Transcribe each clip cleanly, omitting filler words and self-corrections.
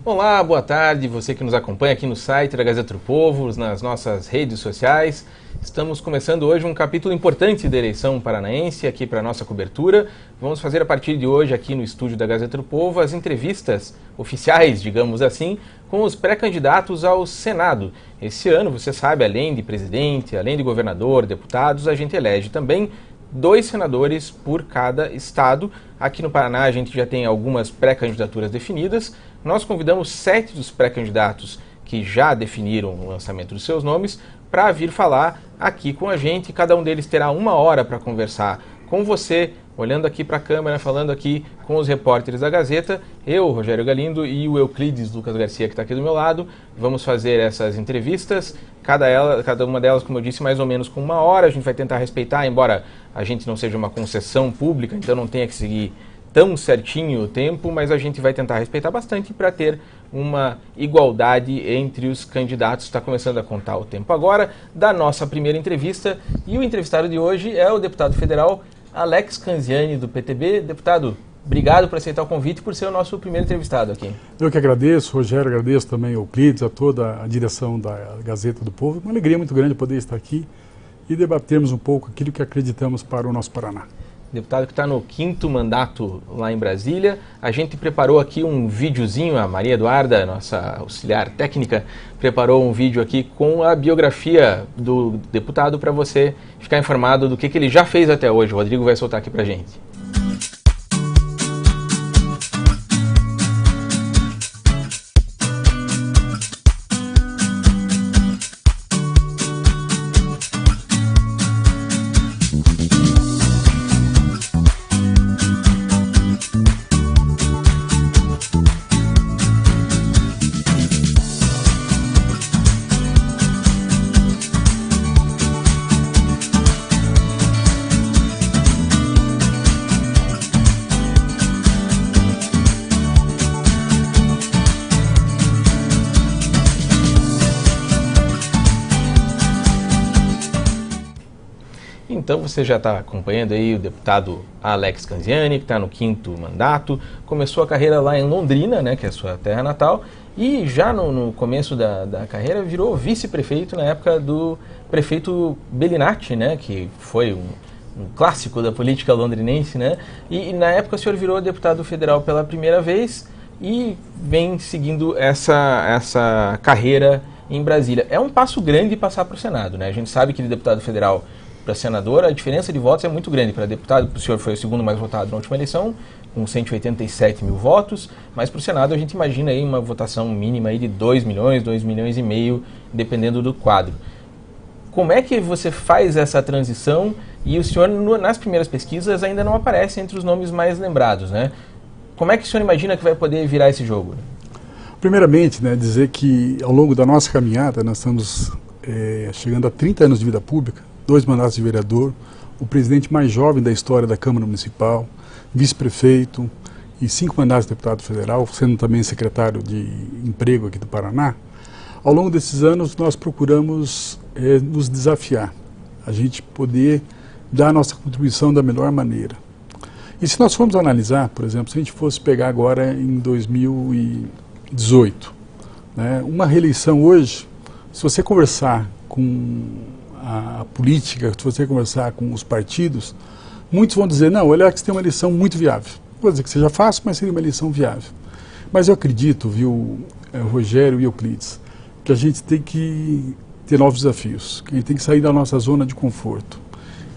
Olá, boa tarde, você que nos acompanha aqui no site da Gazeta do Povo, nas nossas redes sociais. Estamos começando hoje um capítulo importante da eleição paranaense aqui para a nossa cobertura. Vamos fazer a partir de hoje aqui no estúdio da Gazeta do Povo as entrevistas oficiais, digamos assim, com os pré-candidatos ao Senado. Esse ano, você sabe, além de presidente, além de governador, deputados, a gente elege também 2 senadores por cada estado. Aqui no Paraná a gente já tem algumas pré-candidaturas definidas. Nós convidamos 7 dos pré-candidatos que já definiram o lançamento dos seus nomes para vir falar aqui com a gente. Cada um deles terá 1 hora para conversar com você, olhando aqui para a câmera, falando aqui com os repórteres da Gazeta. Eu, Rogério Galindo, e o Euclides Lucas Garcia, que está aqui do meu lado, vamos fazer essas entrevistas, cada uma delas, como eu disse, mais ou menos com 1 hora. A gente vai tentar respeitar, embora a gente não seja uma concessão pública, então não tenha que seguir tão certinho o tempo, mas a gente vai tentar respeitar bastante para ter uma igualdade entre os candidatos. Está começando a contar o tempo agora da nossa primeira entrevista, e o entrevistado de hoje é o deputado federal Alex Canziani, do PTB. Deputado, obrigado por aceitar o convite e por ser o nosso primeiro entrevistado aqui. Eu que agradeço, Rogério, agradeço também ao Euclides, a toda a direção da Gazeta do Povo. Uma alegria muito grande poder estar aqui e debatermos um pouco aquilo que acreditamos para o nosso Paraná. Deputado que está no 5º mandato lá em Brasília. A gente preparou aqui um videozinho, a Maria Eduarda, nossa auxiliar técnica, preparou um vídeo aqui com a biografia do deputado para você ficar informado do que ele já fez até hoje. O Rodrigo vai soltar aqui para a gente. Então você já está acompanhando aí o deputado Alex Canziani, que está no 5º mandato, começou a carreira lá em Londrina, né, que é a sua terra natal, e já no começo da carreira virou vice-prefeito na época do prefeito Bellinati, né, que foi um clássico da política londrinense, né, e na época o senhor virou deputado federal pela primeira vez e vem seguindo essa carreira em Brasília. É um passo grande passar para o Senado, né, a gente sabe que de deputado federal para senador, a diferença de votos é muito grande. Para deputado, o senhor foi o segundo mais votado na última eleição, com 187 mil votos, mas para o Senado a gente imagina aí uma votação mínima aí de 2 milhões, 2 milhões e meio, dependendo do quadro. Como é que você faz essa transição? E o senhor, nas primeiras pesquisas, ainda não aparece entre os nomes mais lembrados, né? Como é que o senhor imagina que vai poder virar esse jogo? Primeiramente, né, dizer que ao longo da nossa caminhada, nós estamos chegando a 30 anos de vida pública, 2 mandatos de vereador, o presidente mais jovem da história da Câmara Municipal, vice-prefeito e 5 mandatos de deputado federal, sendo também secretário de Emprego aqui do Paraná. Ao longo desses anos nós procuramos nos desafiar, a gente poder dar a nossa contribuição da melhor maneira. E se nós formos analisar, por exemplo, se a gente fosse pegar agora em 2018, né, uma reeleição hoje, se você conversar com a política, se você conversar com os partidos, muitos vão dizer, não, olha que você tem uma eleição muito viável. Não vou dizer que seja fácil, mas seria uma eleição viável. Mas eu acredito, viu, Rogério e Euclides, que a gente tem que ter novos desafios, que a gente tem que sair da nossa zona de conforto.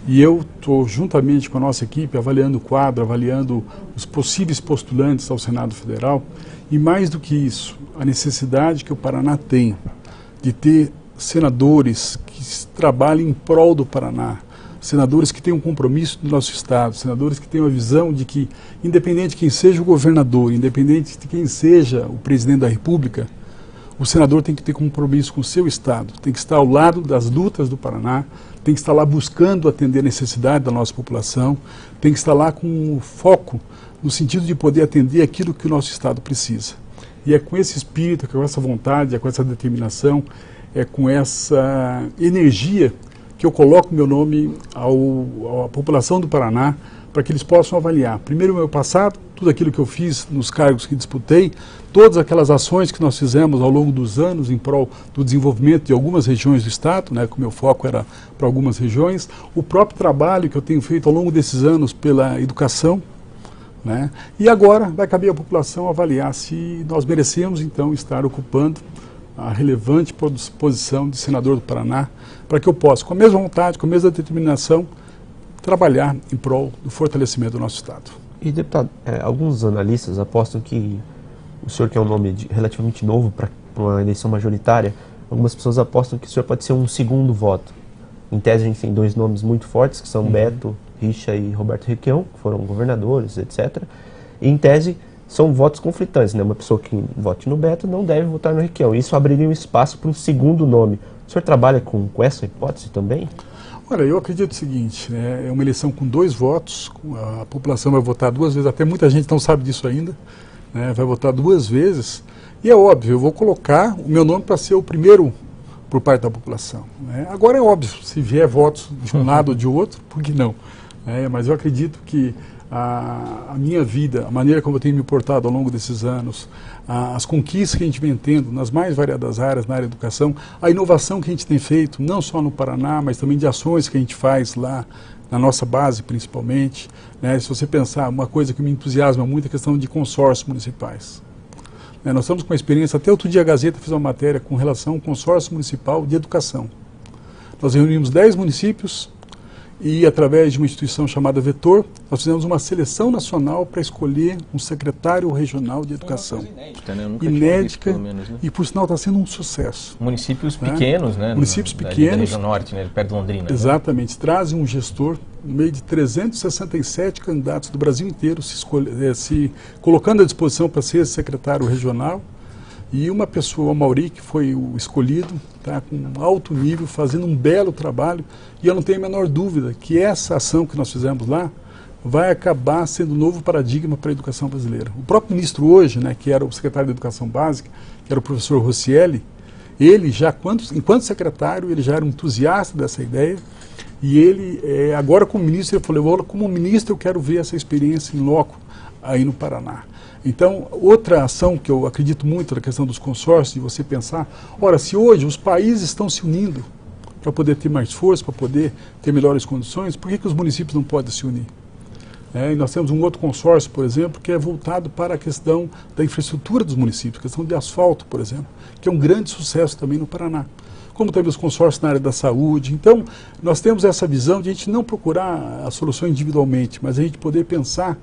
E eu estou, juntamente com a nossa equipe, avaliando o quadro, avaliando os possíveis postulantes ao Senado Federal, e mais do que isso, a necessidade que o Paraná tem de ter senadores que trabalhem em prol do Paraná, senadores que tenham um compromisso do nosso Estado, senadores que tenham a visão de que, independente de quem seja o governador, independente de quem seja o presidente da República, o senador tem que ter compromisso com o seu Estado, tem que estar ao lado das lutas do Paraná, tem que estar lá buscando atender a necessidade da nossa população, tem que estar lá com o foco no sentido de poder atender aquilo que o nosso Estado precisa. E é com esse espírito, com essa vontade, é com essa determinação, é com essa energia que eu coloco meu nome à população do Paraná para que eles possam avaliar, primeiro, o meu passado, tudo aquilo que eu fiz nos cargos que disputei, todas aquelas ações que nós fizemos ao longo dos anos em prol do desenvolvimento de algumas regiões do Estado, né, que o meu foco era para algumas regiões, o próprio trabalho que eu tenho feito ao longo desses anos pela educação, né, e agora vai caber à população avaliar se nós merecemos, então, estar ocupando a relevante posição de senador do Paraná, para que eu possa, com a mesma vontade, com a mesma determinação, trabalhar em prol do fortalecimento do nosso Estado. E, deputado, alguns analistas apostam que o senhor, que é um nome relativamente novo para uma eleição majoritária, algumas pessoas apostam que o senhor pode ser um segundo voto. Em tese, a gente tem dois nomes muito fortes, que são Beto Richa e Roberto Requião, que foram governadores, etc. E, em tese, são votos conflitantes, né? Uma pessoa que vote no Beto não deve votar no Requião. Isso abriria um espaço para um segundo nome. O senhor trabalha com essa hipótese também? Olha, eu acredito o seguinte, né, é uma eleição com 2 votos, a população vai votar 2 vezes, até muita gente não sabe disso ainda, né, vai votar 2 vezes, e é óbvio, eu vou colocar o meu nome para ser o primeiro por parte da população. Né. Agora é óbvio, se vier votos de um lado ou de outro, por que não? Mas eu acredito que a minha vida, a maneira como eu tenho me portado ao longo desses anos, as conquistas que a gente vem tendo nas mais variadas áreas, na área da educação, a inovação que a gente tem feito, não só no Paraná, mas também de ações que a gente faz lá na nossa base, principalmente. Né? Se você pensar, uma coisa que me entusiasma muito é a questão de consórcios municipais. Nós estamos com uma experiência, até outro dia a Gazeta fez uma matéria com relação ao consórcio municipal de educação. Nós reunimos 10 municípios, e através de uma instituição chamada Vetor, nós fizemos uma seleção nacional para escolher um secretário regional de educação. Inédita, né? Eu nunca inédita, pelo menos, né? E por sinal está sendo um sucesso. Municípios pequenos, né? Municípios da pequenos. região norte, né? Perto de Londrina. Exatamente. Né? Trazem um gestor, no meio de 367 candidatos do Brasil inteiro, se colocando à disposição para ser secretário regional. E uma pessoa, o Mauri, que foi o escolhido, tá, com alto nível, fazendo um belo trabalho. E eu não tenho a menor dúvida que essa ação que nós fizemos lá vai acabar sendo um novo paradigma para a educação brasileira. O próprio ministro hoje, né, que era o secretário de Educação Básica, que era o professor Rossielli, ele já, enquanto secretário, ele já era um entusiasta dessa ideia. E ele, agora como ministro, ele falou, como ministro eu quero ver essa experiência em loco aí no Paraná. Então, outra ação que eu acredito muito na questão dos consórcios, de você pensar, ora, se hoje os países estão se unindo para poder ter mais força, para poder ter melhores condições, por que os municípios não podem se unir? E nós temos um outro consórcio, por exemplo, que é voltado para a questão da infraestrutura dos municípios, questão de asfalto, por exemplo, que é um grande sucesso também no Paraná. Como também os consórcios na área da saúde. Então, nós temos essa visão de a gente não procurar a solução individualmente, mas a gente poder pensar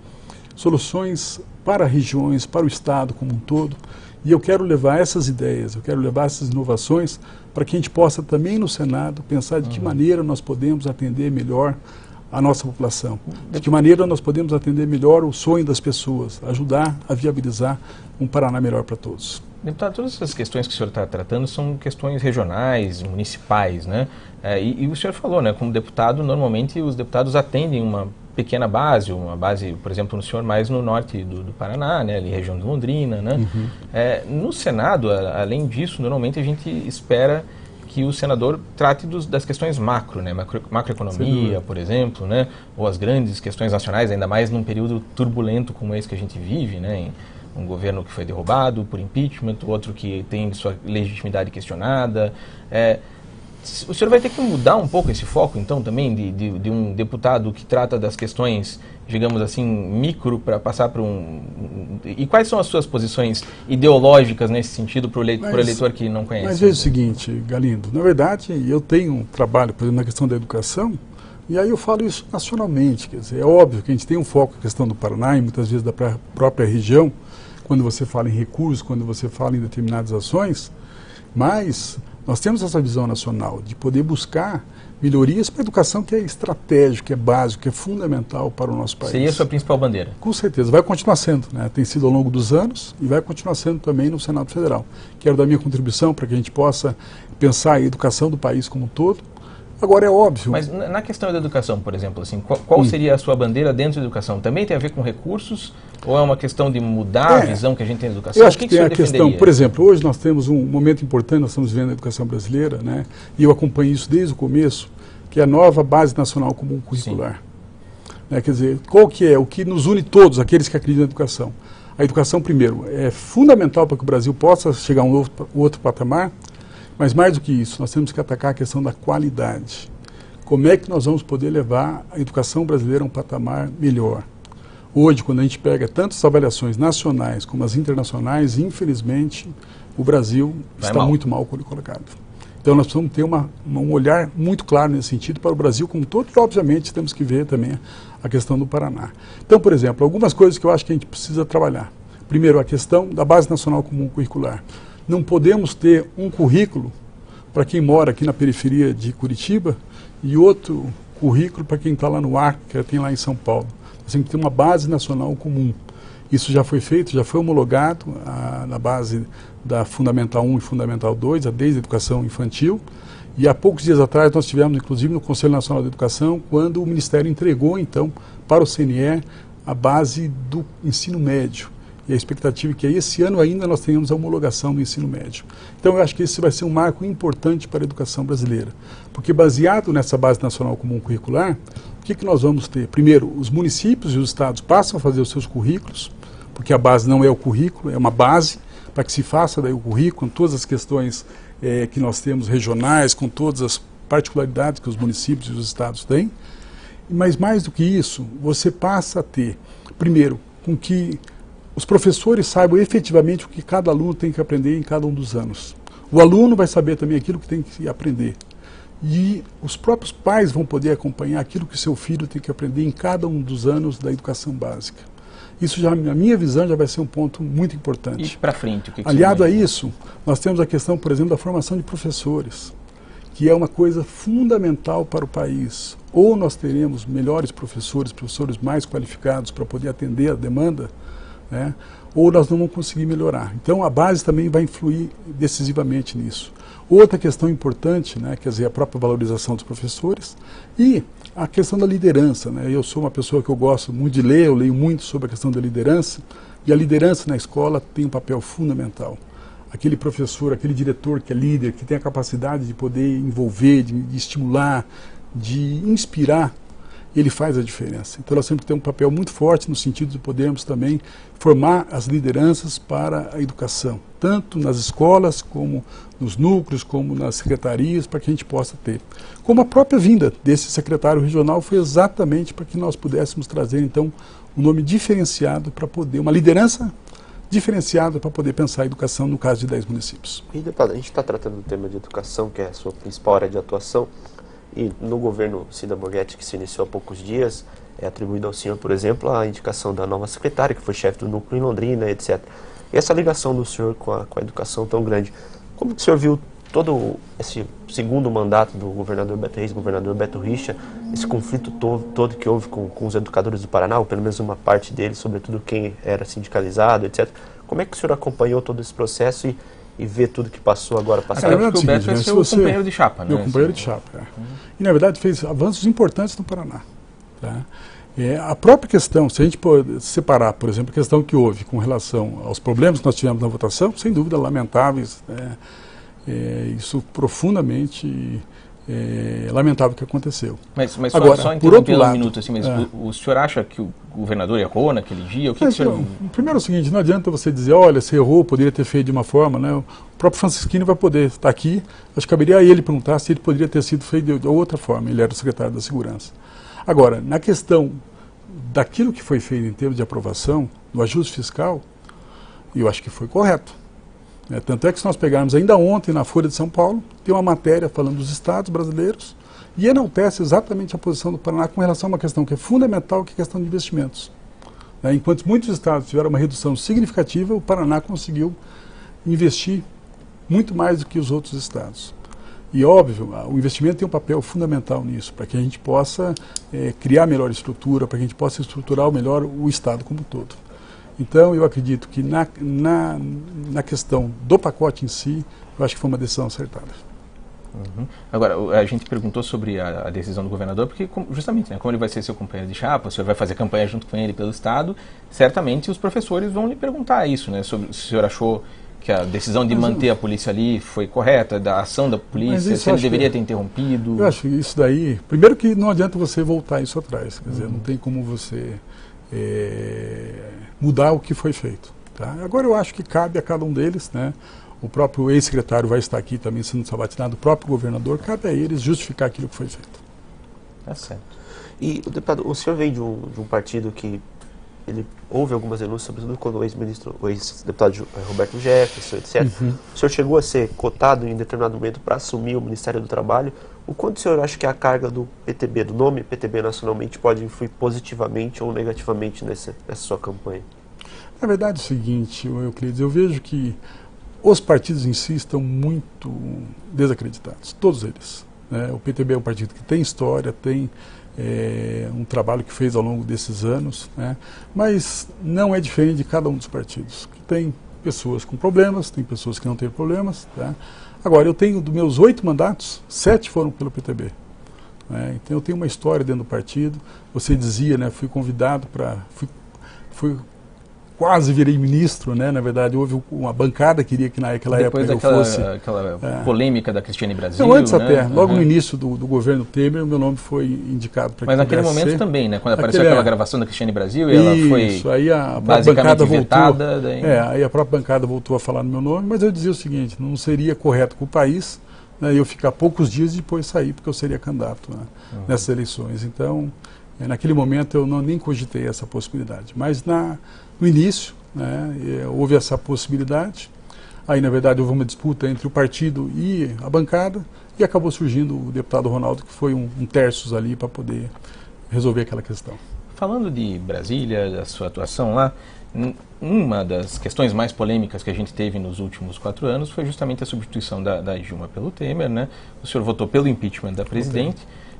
soluções para regiões, para o Estado como um todo. E eu quero levar essas ideias, eu quero levar essas inovações para que a gente possa também no Senado pensar de que maneira nós podemos atender melhor a nossa população, de que maneira nós podemos atender melhor o sonho das pessoas, ajudar a viabilizar um Paraná melhor para todos. Deputado, todas essas questões que o senhor está tratando são questões regionais, municipais, né? E o senhor falou, né? Como deputado, normalmente os deputados atendem uma pequena base, por exemplo, no senhor mais no norte do Paraná, né? Ali região de Londrina, né? No Senado, além disso, normalmente a gente espera que o senador trate das questões macro, né? Macroeconomia, por exemplo, né? Ou as grandes questões nacionais, ainda mais num período turbulento como esse que a gente vive, né? Um governo que foi derrubado por impeachment, outro que tem sua legitimidade questionada. O senhor vai ter que mudar um pouco esse foco, então, também, de um deputado que trata das questões, digamos assim, micro, para passar para E quais são as suas posições ideológicas nesse sentido para o eleitor que não conhece? Mas veja o seguinte, Galindo, na verdade, eu tenho um trabalho, por exemplo, na questão da educação, e aí eu falo isso nacionalmente, quer dizer, é óbvio que a gente tem um foco na questão do Paraná e muitas vezes da própria região, quando você fala em recursos, quando você fala em determinadas ações, mas nós temos essa visão nacional de poder buscar melhorias para a educação que é estratégica, que é básica, que é fundamental para o nosso país. Seria a sua principal bandeira? Com certeza, vai continuar sendo, né? Tem sido ao longo dos anos e vai continuar sendo também no Senado Federal. Quero dar minha contribuição para que a gente possa pensar a educação do país como um todo. Agora é óbvio. Mas na questão da educação, por exemplo, assim, qual seria a sua bandeira dentro da educação? Também tem a ver com recursos ou é uma questão de mudar a visão que a gente tem da educação? Eu acho que tem a questão, por exemplo, hoje nós temos um momento importante, nós estamos vivendo a educação brasileira, né? E eu acompanho isso desde o começo, que é a nova Base Nacional Comum Curricular. Né? Quer dizer, qual que é o que nos une todos, aqueles que acreditam na educação? A educação, primeiro, é fundamental para que o Brasil possa chegar a um outro patamar, mas mais do que isso, nós temos que atacar a questão da qualidade. Como é que nós vamos poder levar a educação brasileira a um patamar melhor? Hoje, quando a gente pega tantas avaliações nacionais como as internacionais, infelizmente, o Brasil está muito mal colocado. Então, nós precisamos ter um olhar muito claro nesse sentido para o Brasil como todo, e, obviamente, temos que ver também a questão do Paraná. Então, por exemplo, algumas coisas que eu acho que a gente precisa trabalhar. Primeiro, a questão da Base Nacional Comum Curricular. Não podemos ter um currículo para quem mora aqui na periferia de Curitiba e outro currículo para quem está lá no Acre, que tem lá em São Paulo. Nós temos que ter uma base nacional comum. Isso já foi feito, já foi homologado na base da Fundamental 1 e Fundamental 2, desde a educação infantil. E há poucos dias atrás nós tivemos, inclusive, no Conselho Nacional de Educação, quando o Ministério entregou, então, para o CNE, a base do ensino médio. E a expectativa é que esse ano ainda nós tenhamos a homologação do ensino médio. Então eu acho que esse vai ser um marco importante para a educação brasileira. Porque baseado nessa Base Nacional Comum Curricular, o que nós vamos ter? Primeiro, os municípios e os estados passam a fazer os seus currículos, porque a base não é o currículo, é uma base para que se faça daí o currículo, com todas as questões que nós temos regionais, com todas as particularidades que os municípios e os estados têm. Mas mais do que isso, você passa a ter, primeiro, com que os professores saibam efetivamente o que cada aluno tem que aprender em cada um dos anos. O aluno vai saber também aquilo que tem que aprender. E os próprios pais vão poder acompanhar aquilo que o seu filho tem que aprender em cada um dos anos da educação básica. Isso, já, na minha visão, já vai ser um ponto muito importante. E para frente, o que aliado a isso, nós temos a questão, por exemplo, da formação de professores, que é uma coisa fundamental para o país. Ou nós teremos melhores professores, professores mais qualificados para poder atender a demanda, né? Ou nós não vamos conseguir melhorar. Então a base também vai influir decisivamente nisso. Outra questão importante, né, quer dizer, a própria valorização dos professores e a questão da liderança. Né? Eu sou uma pessoa que eu gosto muito de ler, eu leio muito sobre a questão da liderança, e a liderança na escola tem um papel fundamental. Aquele professor, aquele diretor que é líder, que tem a capacidade de poder envolver, de estimular, de inspirar, ele faz a diferença. Então nós temos que ter um papel muito forte no sentido de podermos também formar as lideranças para a educação, tanto nas escolas, como nos núcleos, como nas secretarias, para que a gente possa ter. Como a própria vinda desse secretário regional foi exatamente para que nós pudéssemos trazer, então, um nome diferenciado para poder, uma liderança diferenciada para poder pensar a educação no caso de 10 municípios. E, deputado, a gente está tratando do tema de educação, que é a sua principal área de atuação. E no governo Cida Borghetti, que se iniciou há poucos dias, é atribuído ao senhor, por exemplo, a indicação da nova secretária, que foi chefe do núcleo em Londrina, etc. E essa ligação do senhor com a educação tão grande, como que o senhor viu todo esse segundo mandato do governador Beto Reis, governador Beto Richa, esse conflito todo que houve com os educadores do Paraná, ou pelo menos uma parte deles, sobretudo quem era sindicalizado, etc. Como é que o senhor acompanhou todo esse processo e ver tudo que passou agora passado? Até porque o Beto é seu companheiro de chapa, né? Meu companheiro de chapa, é. E, na verdade, fez avanços importantes no Paraná. Tá? A própria questão, se a gente pode separar, por exemplo, a questão que houve com relação aos problemas que nós tivemos na votação, sem dúvida lamentáveis, né? Isso profundamente lamentável que aconteceu. Mas agora, só por outro lado, um minuto, assim, mas o senhor acha que o governador errou naquele dia? O que o senhor... Primeiro é o seguinte, não adianta você dizer, olha, você errou, poderia ter feito de uma forma, né? O próprio Francisquini vai poder estar aqui, acho que caberia a ele perguntar se ele poderia ter sido feito de outra forma, ele era o secretário da Segurança. Agora, na questão daquilo que foi feito em termos de aprovação, do ajuste fiscal, eu acho que foi correto. Tanto é que se nós pegarmos ainda ontem na Folha de São Paulo, tem uma matéria falando dos estados brasileiros e enaltece exatamente a posição do Paraná com relação a uma questão que é fundamental, que é a questão de investimentos. Enquanto muitos estados tiveram uma redução significativa, o Paraná conseguiu investir muito mais do que os outros estados. E, óbvio, o investimento tem um papel fundamental nisso, para que a gente possa criar melhor estrutura, para que a gente possa estruturar melhor o estado como um todo. Então, eu acredito que na questão do pacote em si, eu acho que foi uma decisão acertada. Uhum. Agora, a gente perguntou sobre a decisão do governador, porque justamente, né, como ele vai ser seu companheiro de chapa, o senhor vai fazer campanha junto com ele pelo Estado, certamente os professores vão lhe perguntar isso, né, sobre se o senhor achou que a decisão de manter a polícia ali foi correta, da ação da polícia, se ele deveria ter interrompido? Eu acho que isso daí... Primeiro que não adianta você voltar isso atrás, quer dizer, não tem como você mudar o que foi feito. Tá? Agora eu acho que cabe a cada um deles, né? O próprio ex-secretário vai estar aqui também sendo sabatinado, o próprio governador, cabe a eles justificar aquilo que foi feito. Tá certo. E, deputado, o senhor vem de um partido que houve algumas denúncias, sobretudo quando o ex-deputado Roberto Jefferson, etc. O senhor chegou a ser cotado em determinado momento para assumir o Ministério do Trabalho. O quanto o senhor acha que a carga do PTB, do nome PTB nacionalmente, pode influir positivamente ou negativamente nessa sua campanha? Na verdade é o seguinte, Euclides, eu vejo que os partidos em si estão muito desacreditados, todos eles. Né? O PTB é um partido que tem história, tem um trabalho que fez ao longo desses anos, né? Mas não é diferente de cada um dos partidos. Tem pessoas com problemas, tem pessoas que não têm problemas. Tá? Agora, eu tenho, dos meus 8 mandatos, 7 foram pelo PTB. Né? Então eu tenho uma história dentro do partido. Você dizia, né, fui convidado para... Quase virei ministro, né? Na verdade, houve uma bancada que queria que naquela época eu fosse... Aquela polêmica da Cristiane Brasil, não, antes né? até, logo no início do governo Temer, o meu nome foi indicado para que Mas naquele momento também, né? Quando apareceu aquela gravação da Cristiane Brasil, e ela foi aí a própria bancada vetada, voltou, aí a própria bancada voltou a falar no meu nome, mas eu dizia o seguinte, não seria correto com o país, né, eu ficar poucos dias e depois sair, porque eu seria candidato, né, nessas eleições. Então, naquele momento eu nem cogitei essa possibilidade, mas no início, né, houve essa possibilidade. Aí, na verdade, houve uma disputa entre o partido e a bancada e acabou surgindo o deputado Ronaldo, que foi um terços ali para poder resolver aquela questão. Falando de Brasília, da sua atuação lá, uma das questões mais polêmicas que a gente teve nos últimos 4 anos foi justamente a substituição da Dilma pelo Temer, né? O senhor votou pelo impeachment da presidente,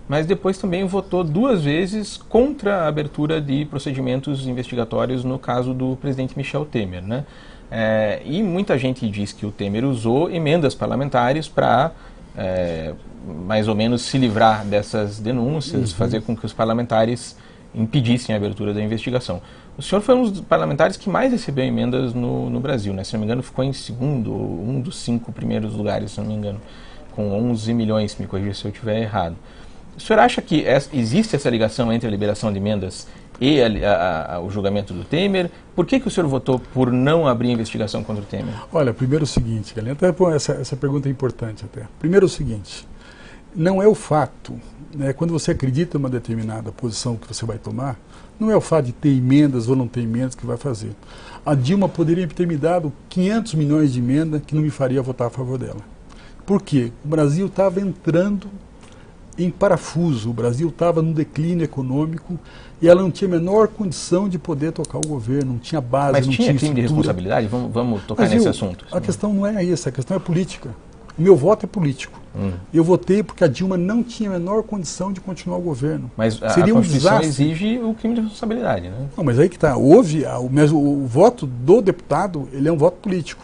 mas depois também votou 2 vezes contra a abertura de procedimentos investigatórios no caso do presidente Michel Temer, né? E muita gente diz que o Temer usou emendas parlamentares para mais ou menos se livrar dessas denúncias, fazer com que os parlamentares impedissem a abertura da investigação. O senhor foi um dos parlamentares que mais recebeu emendas no Brasil, né? Se não me engano, ficou em segundo, um dos 5 primeiros lugares, se não me engano, com 11 milhões, me corrija se eu estiver errado. O senhor acha que existe essa ligação entre a liberação de emendas e o julgamento do Temer? Por que o senhor votou por não abrir investigação contra o Temer? Olha, primeiro o seguinte, até essa pergunta é importante até. Primeiro o seguinte, não é o fato, né, quando você acredita em uma determinada posição que você vai tomar, não é o fato de ter emendas ou não ter emendas que vai fazer. A Dilma poderia ter me dado 500 milhões de emenda que não me faria votar a favor dela. Por quê? O Brasil estava entrando em parafuso, o Brasil estava num declínio econômico e ela não tinha a menor condição de poder tocar o governo, não tinha base, mas não tinha tinha crime de responsabilidade? Vamos tocar nesse assunto. A questão não é essa, a questão é política. O meu voto é político. Eu votei porque a Dilma não tinha a menor condição de continuar o governo. Mas seria a um Constituição desastre. exige o crime de responsabilidade, né? Não, mas aí que está. O voto do deputado, ele é um voto político.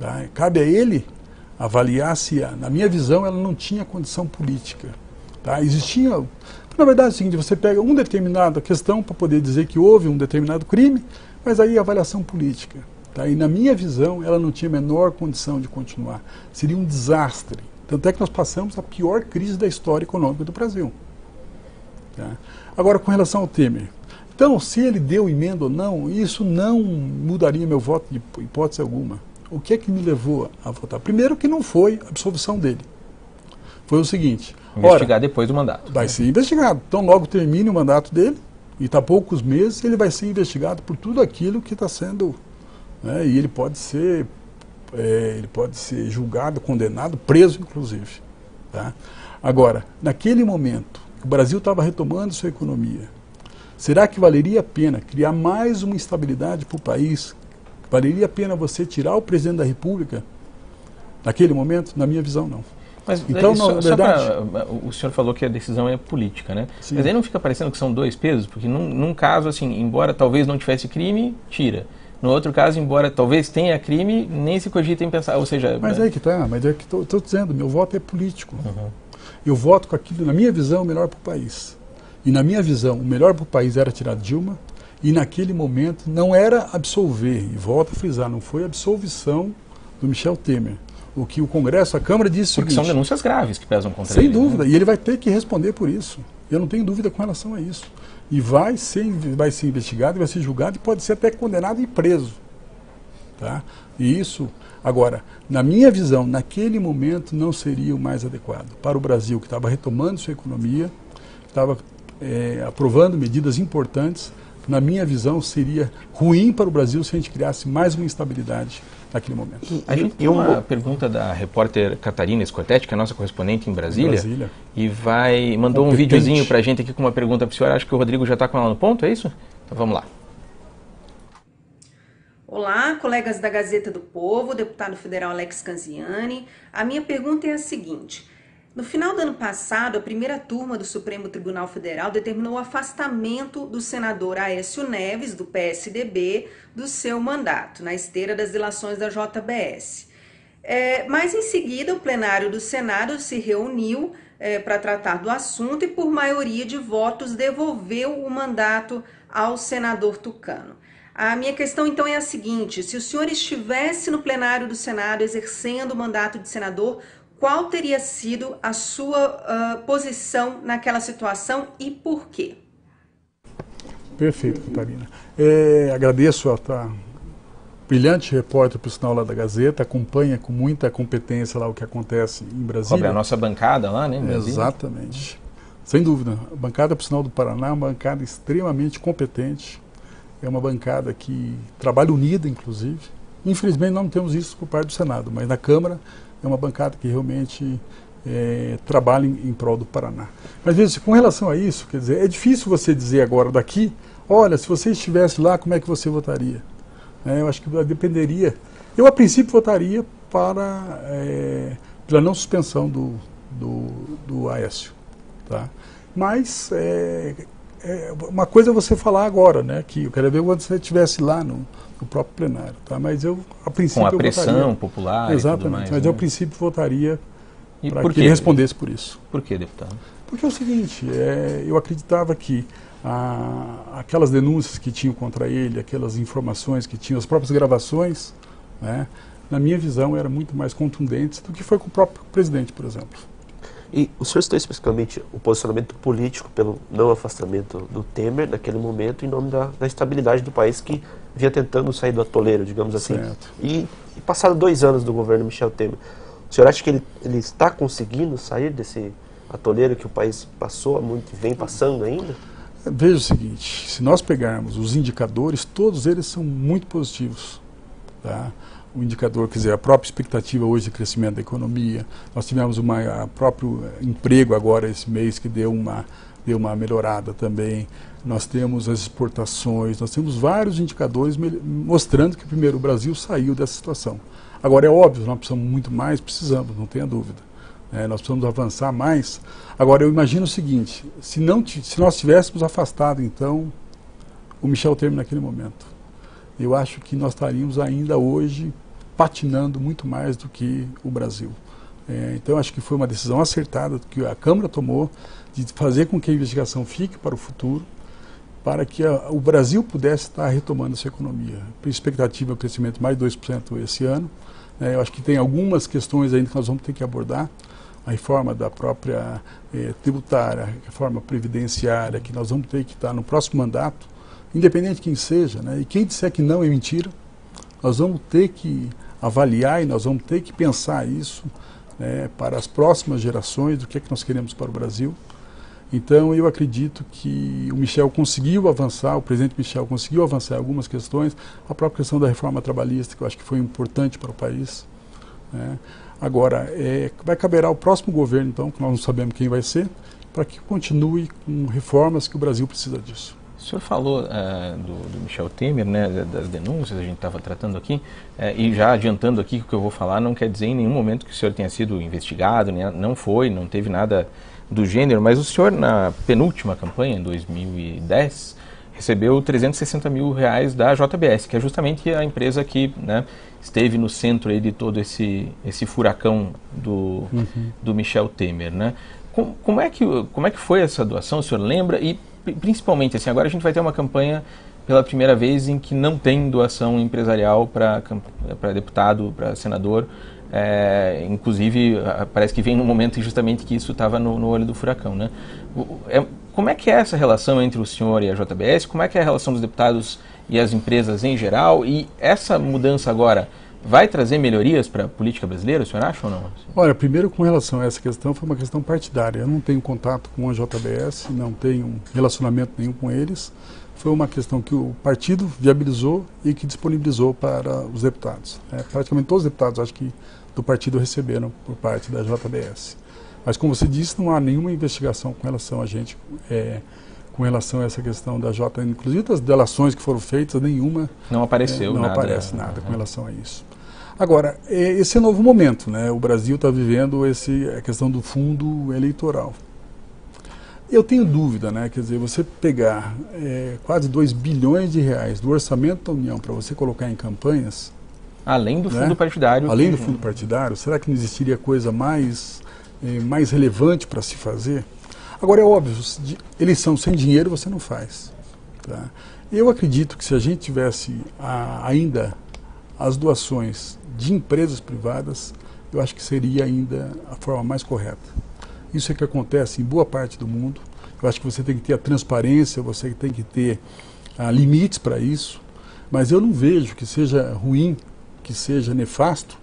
Tá? Cabe a ele avaliar se, na minha visão, ela não tinha condição política. Tá? Existia... Na verdade é o seguinte, você pega uma determinada questão para poder dizer que houve um determinado crime, mas aí a avaliação política. Tá? E na minha visão, ela não tinha a menor condição de continuar. Seria um desastre. Tanto é que nós passamos a pior crise da história econômica do Brasil. Tá? Agora, com relação ao Temer. Então, se ele deu emenda ou não, isso não mudaria meu voto de hipótese alguma. O que é que me levou a votar? Primeiro que não foi a absolvição dele. Foi o seguinte... Investigar depois do mandato. Vai ser investigado. Então, logo termine o mandato dele, e está poucos meses, ele vai ser investigado por tudo aquilo que está sendo... Né, e ele pode ser julgado, condenado, preso, inclusive. Tá? Agora, naquele momento, que o Brasil estava retomando sua economia, será que valeria a pena criar mais uma instabilidade para o país? Valeria a pena você tirar o presidente da República naquele momento? Na minha visão, não. Mas então, na verdade, o senhor falou que a decisão é política, né? Sim. Mas aí não fica parecendo que são 2 pesos? Porque num caso, assim, embora talvez não tivesse crime, tira. No outro caso, embora talvez tenha crime, nem se cogita em pensar, ou seja... Mas é que tá, mas é que estou dizendo, meu voto é político. Eu voto com aquilo, na minha visão, o melhor para o país. E na minha visão, o melhor para o país era tirar Dilma, e naquele momento não era absolver, e volto a frisar, não foi absolvição do Michel Temer. O que o Congresso, a Câmara disse o Porque seguinte, são denúncias graves que pesam contra sem ele. Sem dúvida, né? e ele vai ter que responder por isso. Eu não tenho dúvida com relação a isso. E vai ser investigado, vai ser julgado e pode ser até condenado e preso. Tá? E isso, agora, na minha visão, naquele momento não seria o mais adequado para o Brasil, que estava retomando sua economia, estava aprovando medidas importantes. Na minha visão, seria ruim para o Brasil se a gente criasse mais uma instabilidade naquele momento. A gente tem uma pergunta da repórter Catarina Scortetti, que é a nossa correspondente em Brasília. E mandou um videozinho para a gente aqui com uma pergunta para o senhor. Acho que o Rodrigo já está com ela no ponto, é isso? Então vamos lá. Olá, colegas da Gazeta do Povo, deputado federal Alex Canziani. A minha pergunta é a seguinte. No final do ano passado, a primeira turma do Supremo Tribunal Federal determinou o afastamento do senador Aécio Neves, do PSDB, do seu mandato, na esteira das delações da JBS. Mas em seguida, o plenário do Senado se reuniu para tratar do assunto e, por maioria de votos, devolveu o mandato ao senador tucano. A minha questão, então, é a seguinte: se o senhor estivesse no plenário do Senado exercendo o mandato de senador, qual teria sido a sua posição naquela situação e por quê? Perfeito, Catarina. Agradeço a brilhante repórter, por sinal, lá da Gazeta, acompanha com muita competência lá o que acontece em Brasília. Cobre a nossa bancada lá, né? Em Brasília. Exatamente. Sem dúvida. A bancada, por sinal, do Paraná é uma bancada extremamente competente. É uma bancada que trabalha unida, inclusive. Infelizmente, não temos isso por parte do Senado, mas na Câmara é uma bancada que realmente trabalha em prol do Paraná. Mas veja, com relação a isso, quer dizer, é difícil você dizer agora daqui, olha, se você estivesse lá, como é que você votaria? Eu acho que dependeria. Eu, a princípio, votaria pela não suspensão do Aécio. Tá? Mas uma coisa é você falar agora, né? Que eu quero ver quando você estivesse lá no próprio plenário, tá? Mas eu, a princípio, com a pressão votaria, popular. Exatamente, e tudo mais, mas eu, a princípio, votaria para que ele respondesse por isso. Por que, deputado? Porque é o seguinte, eu acreditava que aquelas denúncias que tinham contra ele, aquelas informações que tinham, as próprias gravações, né, na minha visão, eram muito mais contundentes do que foi com o próprio presidente, por exemplo. E o senhor citou especificamente o posicionamento político pelo não afastamento do Temer naquele momento em nome da estabilidade do país que vinha tentando sair do atoleiro, digamos assim. Certo. E passado 2 anos do governo Michel Temer, o senhor acha que ele está conseguindo sair desse atoleiro que o país passou muito e vem passando ainda? Veja o seguinte, se nós pegarmos os indicadores, todos eles são muito positivos. Tá? O indicador, quer dizer, a própria expectativa hoje de crescimento da economia, nós tivemos o próprio emprego agora esse mês que deu uma melhorada também, nós temos as exportações, nós temos vários indicadores mostrando que primeiro o Brasil saiu dessa situação. Agora é óbvio, nós precisamos muito mais, precisamos, não tenha dúvida. Nós precisamos avançar mais. Agora eu imagino o seguinte, se nós tivéssemos afastado então o Michel Temer naquele momento, eu acho que nós estaríamos ainda hoje patinando muito mais do que o Brasil. Então acho que foi uma decisão acertada que a Câmara tomou de fazer com que a investigação fique para o futuro, para que o Brasil pudesse estar retomando a sua economia. A expectativa é o crescimento de mais de 2% esse ano. Eu acho que tem algumas questões ainda que nós vamos ter que abordar. A reforma da própria tributária, a reforma previdenciária, que nós vamos ter que estar no próximo mandato, independente de quem seja, né? E quem disser que não é mentira, nós vamos ter que avaliar e nós vamos ter que pensar isso, né, para as próximas gerações, do que é que nós queremos para o Brasil. Então eu acredito que o Michel conseguiu avançar, o presidente Michel conseguiu avançar em algumas questões, a própria questão da reforma trabalhista, que eu acho que foi importante para o país, né? Agora, vai caber ao próximo governo, então, que nós não sabemos quem vai ser, para que continue com reformas que o Brasil precisa disso. O senhor falou do Michel Temer, né, das denúncias, a gente estava tratando aqui, e já adiantando aqui que o que eu vou falar não quer dizer em nenhum momento que o senhor tenha sido investigado, não teve nada do gênero, mas o senhor, na penúltima campanha, em 2010, recebeu 360 mil reais da JBS, que é justamente a empresa que, né, esteve no centro aí de todo esse furacão do Michel Temer, né? Como é que foi essa doação, o senhor lembra? E principalmente, assim, agora a gente vai ter uma campanha pela primeira vez em que não tem doação empresarial para deputado, para senador. Inclusive, parece que vem num momento justamente que isso estava no olho do furacão, né? Como é que é essa relação entre o senhor e a JBS? Como é que é a relação dos deputados e as empresas em geral? E essa mudança agora vai trazer melhorias para a política brasileira, o senhor acha ou não? Olha, primeiro com relação a essa questão, foi uma questão partidária. Eu não tenho contato com a JBS, não tenho relacionamento nenhum com eles. Foi uma questão que o partido viabilizou e que disponibilizou para os deputados. Praticamente todos os deputados, acho que do partido receberam por parte da JBS. Mas como você disse, não há nenhuma investigação com relação a gente, com relação a essa questão da JBS, inclusive das delações que foram feitas, nenhuma. Não apareceu não nada. Não aparece nada com relação a isso. Agora, esse é um novo momento, né? O Brasil está vivendo a questão do fundo eleitoral. Eu tenho dúvida, né? Quer dizer, você pegar quase 2 bilhões de reais do orçamento da União para você colocar em campanhas... Além do fundo partidário. Além do fundo partidário, será que não existiria coisa mais relevante para se fazer? Agora, é óbvio, eleição sem dinheiro você não faz. Tá? Eu acredito que se a gente tivesse ainda as doações de empresas privadas, eu acho que seria ainda a forma mais correta. Isso é que acontece em boa parte do mundo. Eu acho que você tem que ter a transparência, você tem que ter limites para isso, mas eu não vejo que seja ruim, que seja nefasto,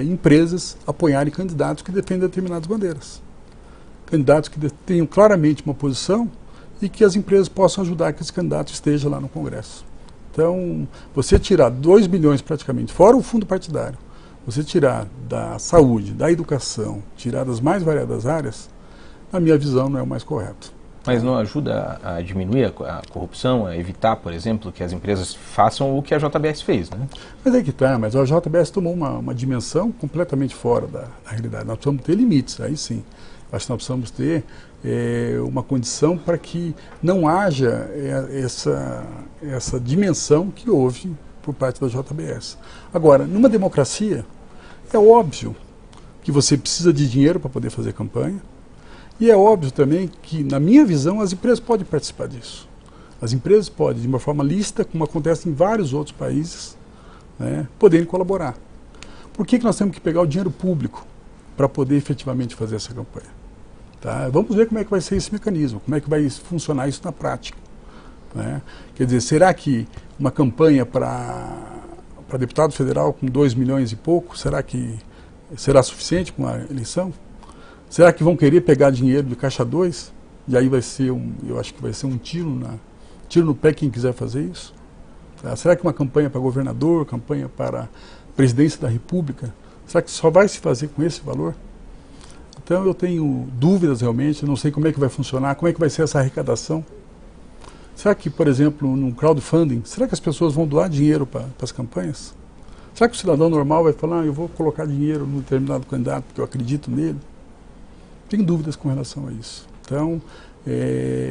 empresas apoiarem candidatos que defendem determinadas bandeiras. Candidatos que tenham claramente uma posição e que as empresas possam ajudar que esse candidato esteja lá no Congresso. Então, você tirar 2 bilhões praticamente, fora o fundo partidário, você tirar da saúde, da educação, tirar das mais variadas áreas, na minha visão, não é o mais correto. Mas não ajuda a diminuir a corrupção, a evitar, por exemplo, que as empresas façam o que a JBS fez, né? Mas é que tá, mas a JBS tomou uma dimensão completamente fora da realidade. Nós precisamos ter limites, aí sim. Acho que nós precisamos ter uma condição para que não haja essa dimensão que houve por parte da JBS. Agora, numa democracia, é óbvio que você precisa de dinheiro para poder fazer campanha, e é óbvio também que, na minha visão, as empresas podem participar disso. As empresas podem, de uma forma lícita, como acontece em vários outros países, né, poderem colaborar. Por que nós temos que pegar o dinheiro público para poder efetivamente fazer essa campanha? Tá? Vamos ver como é que vai ser esse mecanismo, como é que vai funcionar isso na prática. Né? Quer dizer, será que uma campanha para deputado federal com 2 milhões e pouco, será que será suficiente com a eleição? Será que vão querer pegar dinheiro de caixa 2? E aí vai ser eu acho que vai ser um tiro no pé quem quiser fazer isso. Tá? Será que uma campanha para governador, campanha para presidência da República, será que só vai se fazer com esse valor? Então eu tenho dúvidas realmente, não sei como é que vai funcionar, como é que vai ser essa arrecadação. Será que, por exemplo, no crowdfunding, será que as pessoas vão doar dinheiro para as campanhas? Será que o cidadão normal vai falar, eu vou colocar dinheiro num determinado candidato porque eu acredito nele? Tenho dúvidas com relação a isso. Então,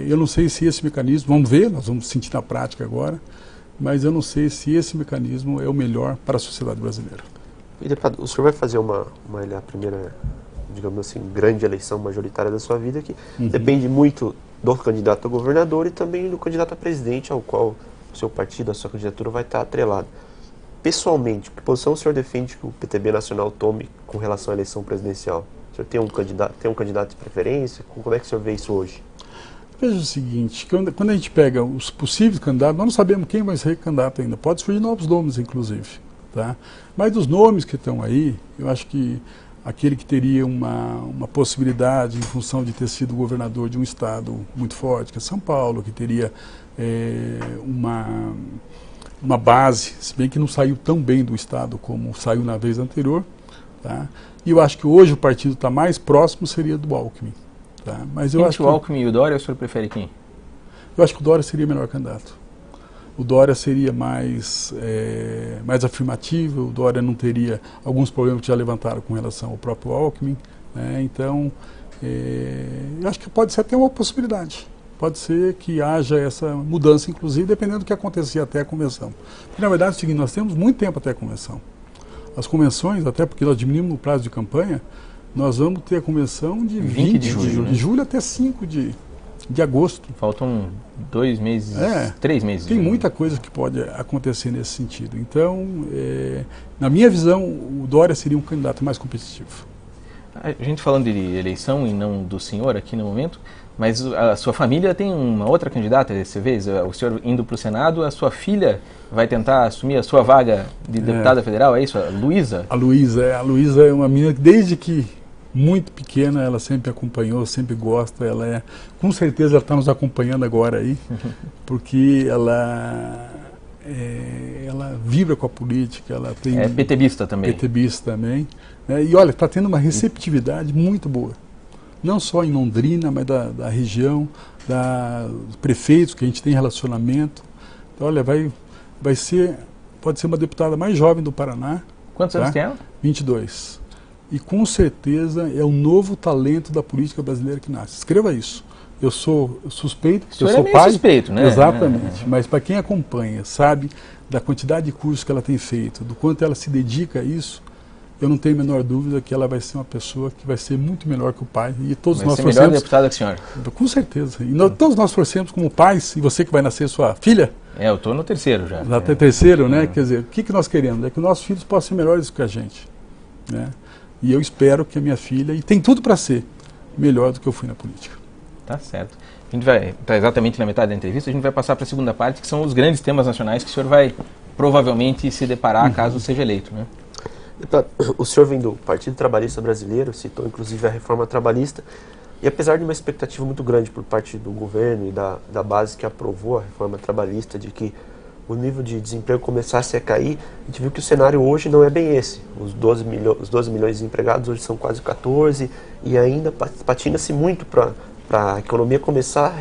eu não sei se esse mecanismo, vamos ver, nós vamos sentir na prática agora, mas eu não sei se esse mecanismo é o melhor para a sociedade brasileira. E, deputado, o senhor vai fazer a primeira, digamos assim, grande eleição majoritária da sua vida, que depende muito do candidato a governador e também do candidato a presidente, ao qual o seu partido, a sua candidatura vai estar atrelado. Pessoalmente, que posição o senhor defende que o PTB nacional tome com relação à eleição presidencial? O senhor tem um candidato de preferência? Como é que o senhor vê isso hoje? Veja o seguinte, quando a gente pega os possíveis candidatos, nós não sabemos quem vai ser candidato ainda. Pode surgir novos nomes, inclusive. Tá? Mas dos nomes que estão aí, eu acho que aquele que teria uma possibilidade, em função de ter sido governador de um estado muito forte, que é São Paulo, que teria uma base, se bem que não saiu tão bem do estado como saiu na vez anterior. Tá? E eu acho que hoje o partido está mais próximo, seria do Alckmin. Tá? Mas eu acho que o Alckmin e o Dória, o senhor prefere quem? Eu acho que o Dória seria o melhor candidato. O Dória seria mais afirmativo, o Dória não teria alguns problemas que já levantaram com relação ao próprio Alckmin. Né? Então, eu acho que pode ser até uma possibilidade. Pode ser que haja essa mudança, inclusive, dependendo do que acontecer até a convenção. Porque, na verdade, é o seguinte, nós temos muito tempo até a convenção. As convenções, até porque nós diminuímos o prazo de campanha, nós vamos ter a convenção de 20 de julho até 5 de de agosto. Faltam 2 meses, 3 meses. Tem muita coisa que pode acontecer nesse sentido. Então, na minha visão, o Dória seria um candidato mais competitivo. A gente falando de eleição e não do senhor aqui no momento, mas a sua família tem uma outra candidata dessa vez, o senhor indo para o Senado, a sua filha vai tentar assumir a sua vaga de deputada federal, é isso? A Luísa? A Luísa é uma menina que desde que muito pequena ela sempre acompanhou, sempre gosta, com certeza ela está nos acompanhando agora aí, porque ela vibra com a política, ela tem... É PTBista também. PTBista também. Né? E olha, está tendo uma receptividade muito boa. Não só em Londrina, mas da região, dos prefeitos que a gente tem relacionamento. Então, olha, pode ser uma deputada mais jovem do Paraná. Quantos anos tem ela? 22. E com certeza é um novo talento da política brasileira que nasce. Escreva isso. Eu sou suspeito, eu sou pai. Suspeito, né? Exatamente. Mas para quem acompanha, sabe da quantidade de cursos que ela tem feito, do quanto ela se dedica a isso, eu não tenho a menor dúvida que ela vai ser uma pessoa que vai ser muito melhor que o pai. E todos nós torcemos. Melhor deputada que a senhora. Com certeza. E todos nós torcemos como pais, e você que vai nascer sua filha. Eu estou no terceiro já. Já tem terceiro, né? Quer dizer, o que nós queremos? É que nossos filhos possam ser melhores que a gente. Né? E eu espero que a minha filha, e tem tudo para ser, melhor do que eu fui na política. Tá certo. A gente vai estar exatamente na metade da entrevista, a gente vai passar para a segunda parte, que são os grandes temas nacionais que o senhor vai provavelmente se deparar caso seja eleito, né? O senhor vem do Partido Trabalhista Brasileiro, citou inclusive a reforma trabalhista, e apesar de uma expectativa muito grande por parte do governo e da base que aprovou a reforma trabalhista, de que o nível de desemprego começasse a cair, a gente viu que o cenário hoje não é bem esse. Os 12 milhões de desempregados hoje são quase 14, e ainda patina-se muito para a economia começar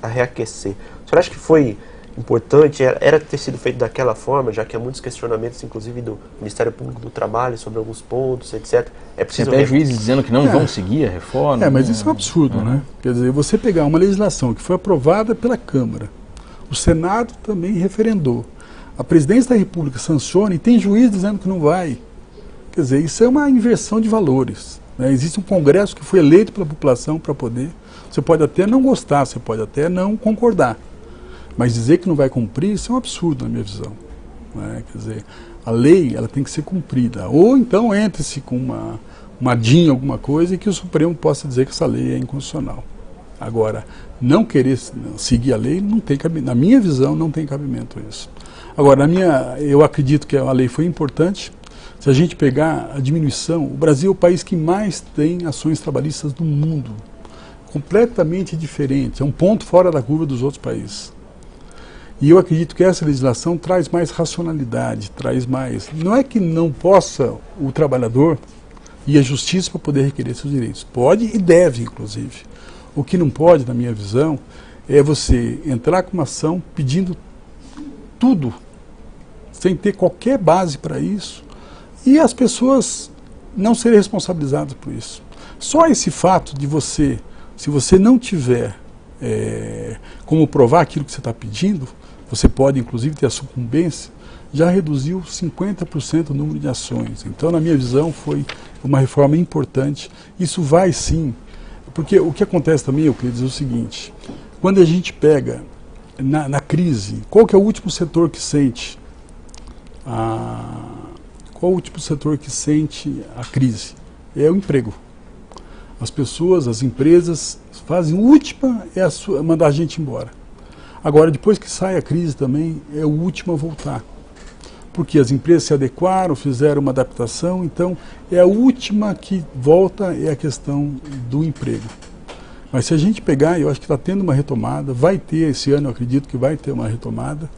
a reaquecer. O senhor acha que foi importante, era ter sido feito daquela forma, já que há muitos questionamentos, inclusive do Ministério Público do Trabalho, sobre alguns pontos, etc. É preciso... Tem até juízes dizendo que não vão seguir a reforma. Mas isso é um absurdo, né? Quer dizer, você pegar uma legislação que foi aprovada pela Câmara, o Senado também referendou, a Presidência da República sanciona e tem juiz dizendo que não vai. Quer dizer, isso é uma inversão de valores. Né? Existe um Congresso que foi eleito pela população para poder... Você pode até não gostar, você pode até não concordar. Mas dizer que não vai cumprir, isso é um absurdo na minha visão. Né? Quer dizer, a lei ela tem que ser cumprida. Ou então entre-se com uma DIN, alguma coisa, e que o Supremo possa dizer que essa lei é inconstitucional. Agora, não querer seguir a lei, não tem cabimento. Na minha visão, não tem cabimento isso. Agora, eu acredito que a lei foi importante. Se a gente pegar a diminuição, o Brasil é o país que mais tem ações trabalhistas do mundo. Completamente diferente. É um ponto fora da curva dos outros países. E eu acredito que essa legislação traz mais racionalidade, traz mais... Não é que não possa o trabalhador ir à justiça para poder requerer seus direitos. Pode e deve, inclusive. O que não pode, na minha visão, é você entrar com uma ação pedindo tudo, sem ter qualquer base para isso, e as pessoas não serem responsabilizadas por isso. Só esse fato de você, se você não tiver como provar aquilo que você está pedindo, você pode inclusive ter a sucumbência, já reduziu 50% o número de ações. Então, na minha visão, foi uma reforma importante. Isso vai sim, porque o que acontece também, Euclides, é o seguinte: quando a gente pega na crise, qual que é o último setor que sente qual o último setor que sente a crise? É o emprego. As pessoas, as empresas fazem, a última é mandar a gente embora. Agora, depois que sai a crise também, é o último a voltar. Porque as empresas se adequaram, fizeram uma adaptação, então é a última que volta, é a questão do emprego. Mas se a gente pegar, eu acho que está tendo uma retomada, vai ter esse ano, eu acredito que vai ter uma retomada.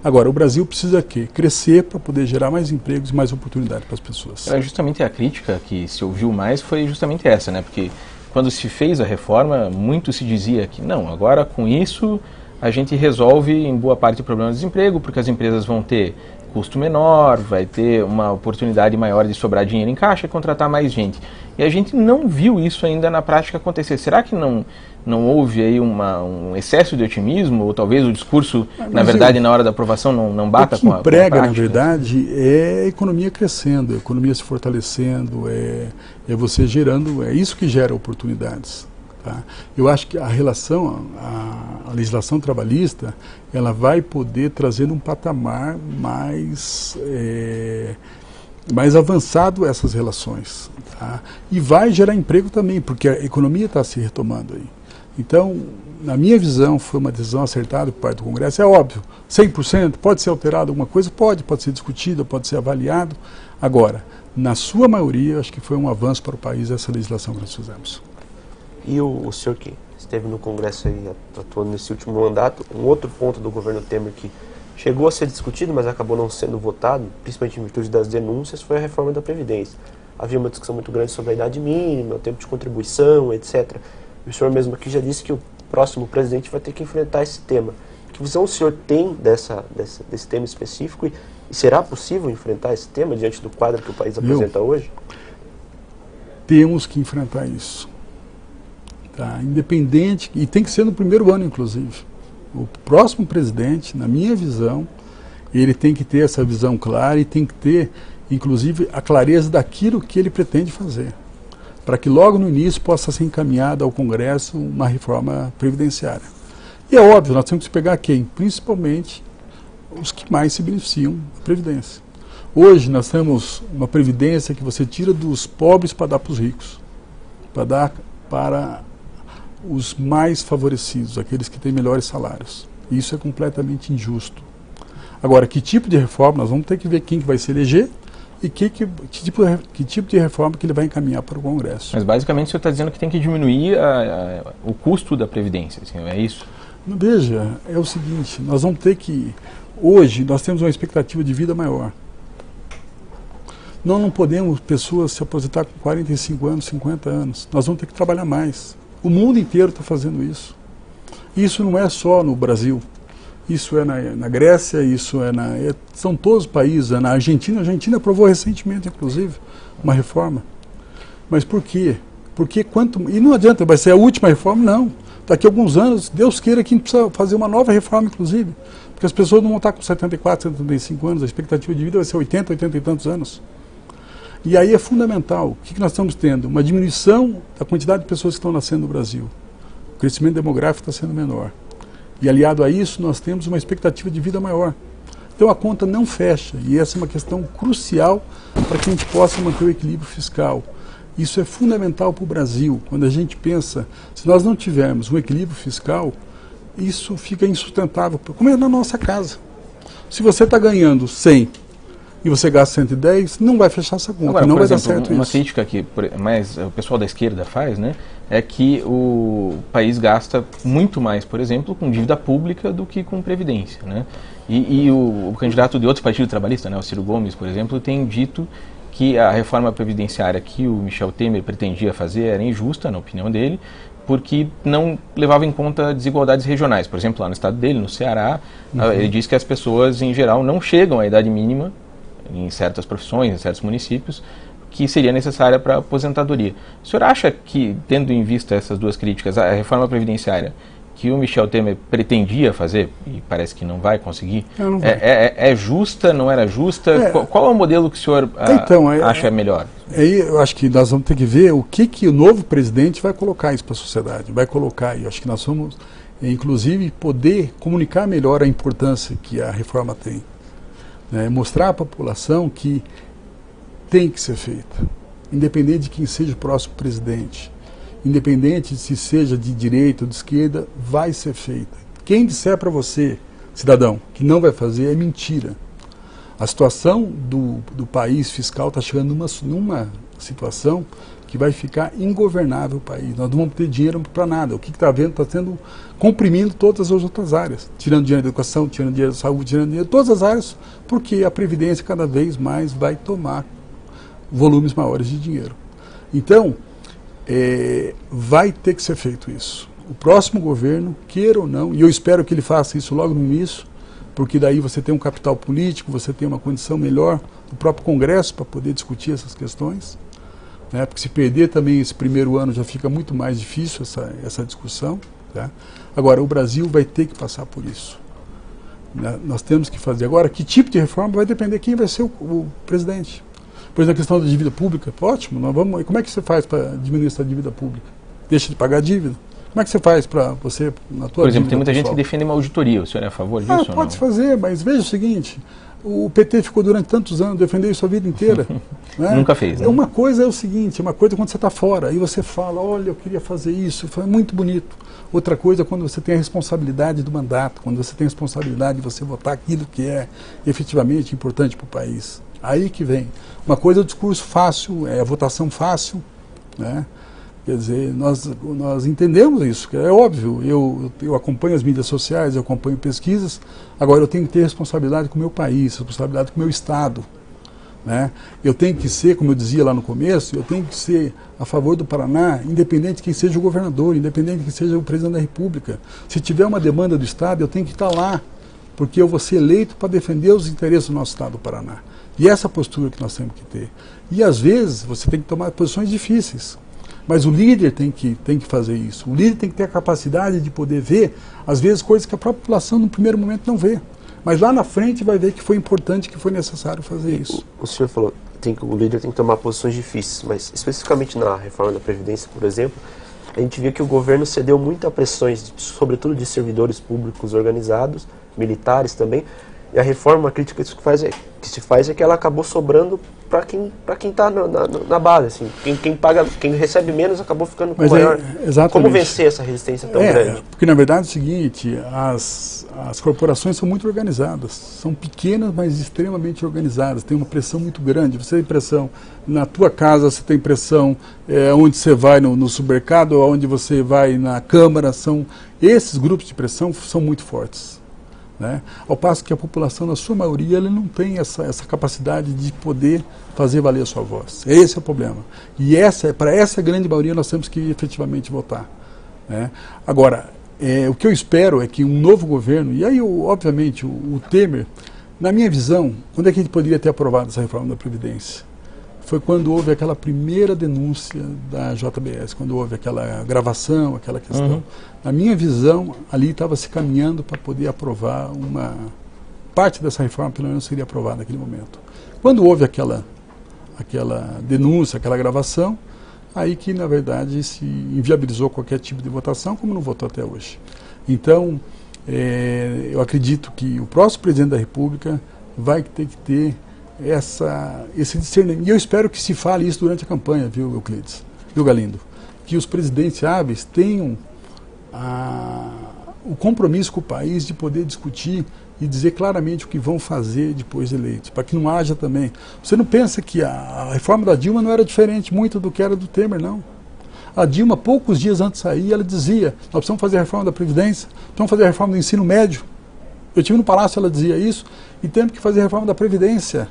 Agora, o Brasil precisa crescer para poder gerar mais empregos e mais oportunidade para as pessoas. Justamente a crítica que se ouviu mais foi justamente essa, né? Porque quando se fez a reforma, muito se dizia que não, agora com isso a gente resolve em boa parte o problema do desemprego, porque as empresas vão ter custo menor, vai ter uma oportunidade maior de sobrar dinheiro em caixa e contratar mais gente. E a gente não viu isso ainda na prática acontecer. Será que não houve aí um excesso de otimismo, ou talvez o discurso, na verdade, na hora da aprovação não bata com a prática? O que emprega, na verdade, é a economia crescendo, a economia se fortalecendo, é você gerando, é isso que gera oportunidades. Tá? Eu acho que a legislação trabalhista, ela vai poder trazer um patamar mais avançado essas relações. Tá? E vai gerar emprego também, porque a economia está se retomando aí. Então, na minha visão, foi uma decisão acertada por parte do Congresso. É óbvio, 100%, pode ser alterado alguma coisa? Pode ser discutido, pode ser avaliado. Agora, na sua maioria, acho que foi um avanço para o país essa legislação que nós fizemos. E o senhor que esteve no Congresso aí, atuando nesse último mandato, um outro ponto do governo Temer que chegou a ser discutido, mas acabou não sendo votado, principalmente em virtude das denúncias, foi a reforma da Previdência. Havia uma discussão muito grande sobre a idade mínima, o tempo de contribuição, etc. E o senhor mesmo aqui já disse que o próximo presidente vai ter que enfrentar esse tema. Que visão o senhor tem desse tema específico e será possível enfrentar esse tema diante do quadro que o país apresenta hoje? Temos que enfrentar isso. Tá? Independente, e tem que ser no primeiro ano, inclusive. O próximo presidente, na minha visão, ele tem que ter essa visão clara e tem que ter, inclusive, a clareza daquilo que ele pretende fazer, para que logo no início possa ser encaminhada ao Congresso uma reforma previdenciária. E é óbvio, nós temos que pegar quem? Principalmente os que mais se beneficiam da Previdência. Hoje nós temos uma Previdência que você tira dos pobres para dar para os ricos, para dar para os mais favorecidos, aqueles que têm melhores salários. Isso é completamente injusto. Agora, que tipo de reforma? Nós vamos ter que ver quem que vai se eleger e que tipo de reforma que ele vai encaminhar para o Congresso. Mas basicamente o senhor está dizendo que tem que diminuir o custo da Previdência, assim, é isso? Veja, é o seguinte, nós vamos ter que... Hoje nós temos uma expectativa de vida maior. Nós não podemos pessoas se aposentar com 45 anos, 50 anos. Nós vamos ter que trabalhar mais. O mundo inteiro está fazendo isso. Isso não é só no Brasil. Isso é na Grécia, são todos os países. Na Argentina. A Argentina aprovou recentemente, inclusive, uma reforma. Mas por quê? E não adianta, vai ser a última reforma? Não. Daqui a alguns anos, Deus queira que a gente precisa fazer uma nova reforma, inclusive. Porque as pessoas não vão estar com 74, 75 anos, a expectativa de vida vai ser 80, 80 e tantos anos. E aí é fundamental. O que nós estamos tendo? Uma diminuição da quantidade de pessoas que estão nascendo no Brasil. O crescimento demográfico está sendo menor. E aliado a isso, nós temos uma expectativa de vida maior. Então a conta não fecha. E essa é uma questão crucial para que a gente possa manter o equilíbrio fiscal. Isso é fundamental para o Brasil. Quando a gente pensa, se nós não tivermos um equilíbrio fiscal, isso fica insustentável, como é na nossa casa. Se você está ganhando 100 e você gasta 110, não vai fechar essa conta. Agora, não vai exemplo, dar certo uma isso. crítica que mais o pessoal da esquerda faz, né, é que o país gasta muito mais, por exemplo, com dívida pública do que com previdência, né? E o candidato de outro partido trabalhista, né, o Ciro Gomes, por exemplo, tem dito que a reforma previdenciária que o Michel Temer pretendia fazer era injusta, na opinião dele, porque não levava em conta desigualdades regionais. Por exemplo, lá no estado dele, no Ceará, ele diz que as pessoas, em geral, não chegam à idade mínima em certas profissões, em certos municípios, que seria necessária para a aposentadoria. O senhor acha que, tendo em vista essas duas críticas, a reforma previdenciária que o Michel Temer pretendia fazer, e parece que não vai conseguir, é justa, não era justa? Qual é o modelo que o senhor acha melhor? Aí eu acho que nós vamos ter que ver o que o novo presidente vai colocar isso para a sociedade, vai colocar, e acho que nós vamos, inclusive, poder comunicar melhor a importância que a reforma tem. Né? Mostrar à população que tem que ser feita, independente de quem seja o próximo presidente, independente de se seja de direita ou de esquerda, vai ser feita. Quem disser para você, cidadão, que não vai fazer, é mentira. A situação do país fiscal está chegando numa situação que vai ficar ingovernável o país. Nós não vamos ter dinheiro para nada. O que está vendo está sendo comprimindo todas as outras áreas. Tirando dinheiro da educação, tirando dinheiro da saúde, tirando dinheiro de todas as áreas, porque a Previdência cada vez mais vai tomar volumes maiores de dinheiro. Então, vai ter que ser feito isso. O próximo governo, queira ou não, e eu espero que ele faça isso logo no início, porque daí você tem um capital político, você tem uma condição melhor do próprio Congresso para poder discutir essas questões, né? Porque se perder também esse primeiro ano já fica muito mais difícil essa discussão. Tá? Agora, o Brasil vai ter que passar por isso. Né? Nós temos que fazer. Agora, que tipo de reforma vai depender de quem vai ser o presidente. Por exemplo, a questão da dívida pública, ótimo, como é que você faz para diminuir essa dívida pública? deixa de pagar a dívida. Como é que você faz para você, na tua Por exemplo, tem muita pessoal? gente que defende uma auditoria. O senhor é a favor disso ou não? Pode fazer, mas veja o seguinte, o PT ficou durante tantos anos, defendeu isso a vida inteira. Né? Nunca fez, né? Uma coisa é o seguinte, uma coisa é quando você está fora, aí você fala, olha, eu queria fazer isso, foi muito bonito. Outra coisa é quando você tem a responsabilidade do mandato, quando você tem a responsabilidade de você votar aquilo que é efetivamente importante para o país. Aí que vem. Uma coisa é o discurso fácil, é a votação fácil, né? Quer dizer, nós entendemos isso, que é óbvio, eu acompanho as mídias sociais, eu acompanho pesquisas, agora eu tenho que ter responsabilidade com o meu país, responsabilidade com o meu Estado. Né? Eu tenho que ser, como eu dizia lá no começo, eu tenho que ser a favor do Paraná, independente de quem seja o governador, independente de quem seja o presidente da República. Se tiver uma demanda do Estado, eu tenho que estar lá, porque eu vou ser eleito para defender os interesses do nosso Estado do Paraná. E essa postura que nós temos que ter. E às vezes você tem que tomar posições difíceis. Mas o líder tem que fazer isso. O líder tem que ter a capacidade de poder ver, às vezes, coisas que a própria população no primeiro momento não vê. Mas lá na frente vai ver que foi importante, que foi necessário fazer isso. O senhor falou que o líder tem que tomar posições difíceis, mas especificamente na reforma da Previdência, por exemplo, a gente viu que o governo cedeu muito a pressões, sobretudo de servidores públicos organizados, militares também, e a reforma, a crítica que se faz é que ela acabou sobrando para quem está na base, assim. Quem recebe menos acabou ficando com maior. Exatamente. Como vencer essa resistência tão grande? Porque na verdade é o seguinte, as corporações são muito organizadas, são pequenas, mas extremamente organizadas, tem uma pressão muito grande. Você tem pressão na tua casa, você tem pressão onde você vai no supermercado, onde você vai na Câmara, esses grupos de pressão são muito fortes. Né? Ao passo que a população, na sua maioria, ela não tem essa capacidade de poder fazer valer a sua voz. Esse é o problema. E para essa grande maioria nós temos que efetivamente votar. Né? Agora, o que eu espero é que um novo governo, e aí obviamente o Temer, na minha visão, quando é que a gente poderia ter aprovado essa reforma da Previdência? Foi quando houve aquela primeira denúncia da JBS, quando houve aquela gravação, aquela questão. Uhum. Na minha visão, ali estava se caminhando para poder aprovar uma parte dessa reforma, pelo menos seria aprovada naquele momento. Quando houve aquela denúncia, aquela gravação, aí que, na verdade, se inviabilizou qualquer tipo de votação, como não votou até hoje. Então, eu acredito que o próximo presidente da República vai ter que ter esse discernimento. E eu espero que se fale isso durante a campanha, viu, Euclides? Viu, Galindo? Que os presidentes hábeis tenham o compromisso com o país de poder discutir e dizer claramente o que vão fazer depois de eleitos, para que não haja também. Você não pensa que a reforma da Dilma não era diferente muito do que era do Temer, não. A Dilma, poucos dias antes de sair, ela dizia, nós precisamos fazer a reforma da Previdência, precisamos fazer a reforma do ensino médio. Eu estive no Palácio, ela dizia isso, e temos que fazer a reforma da Previdência.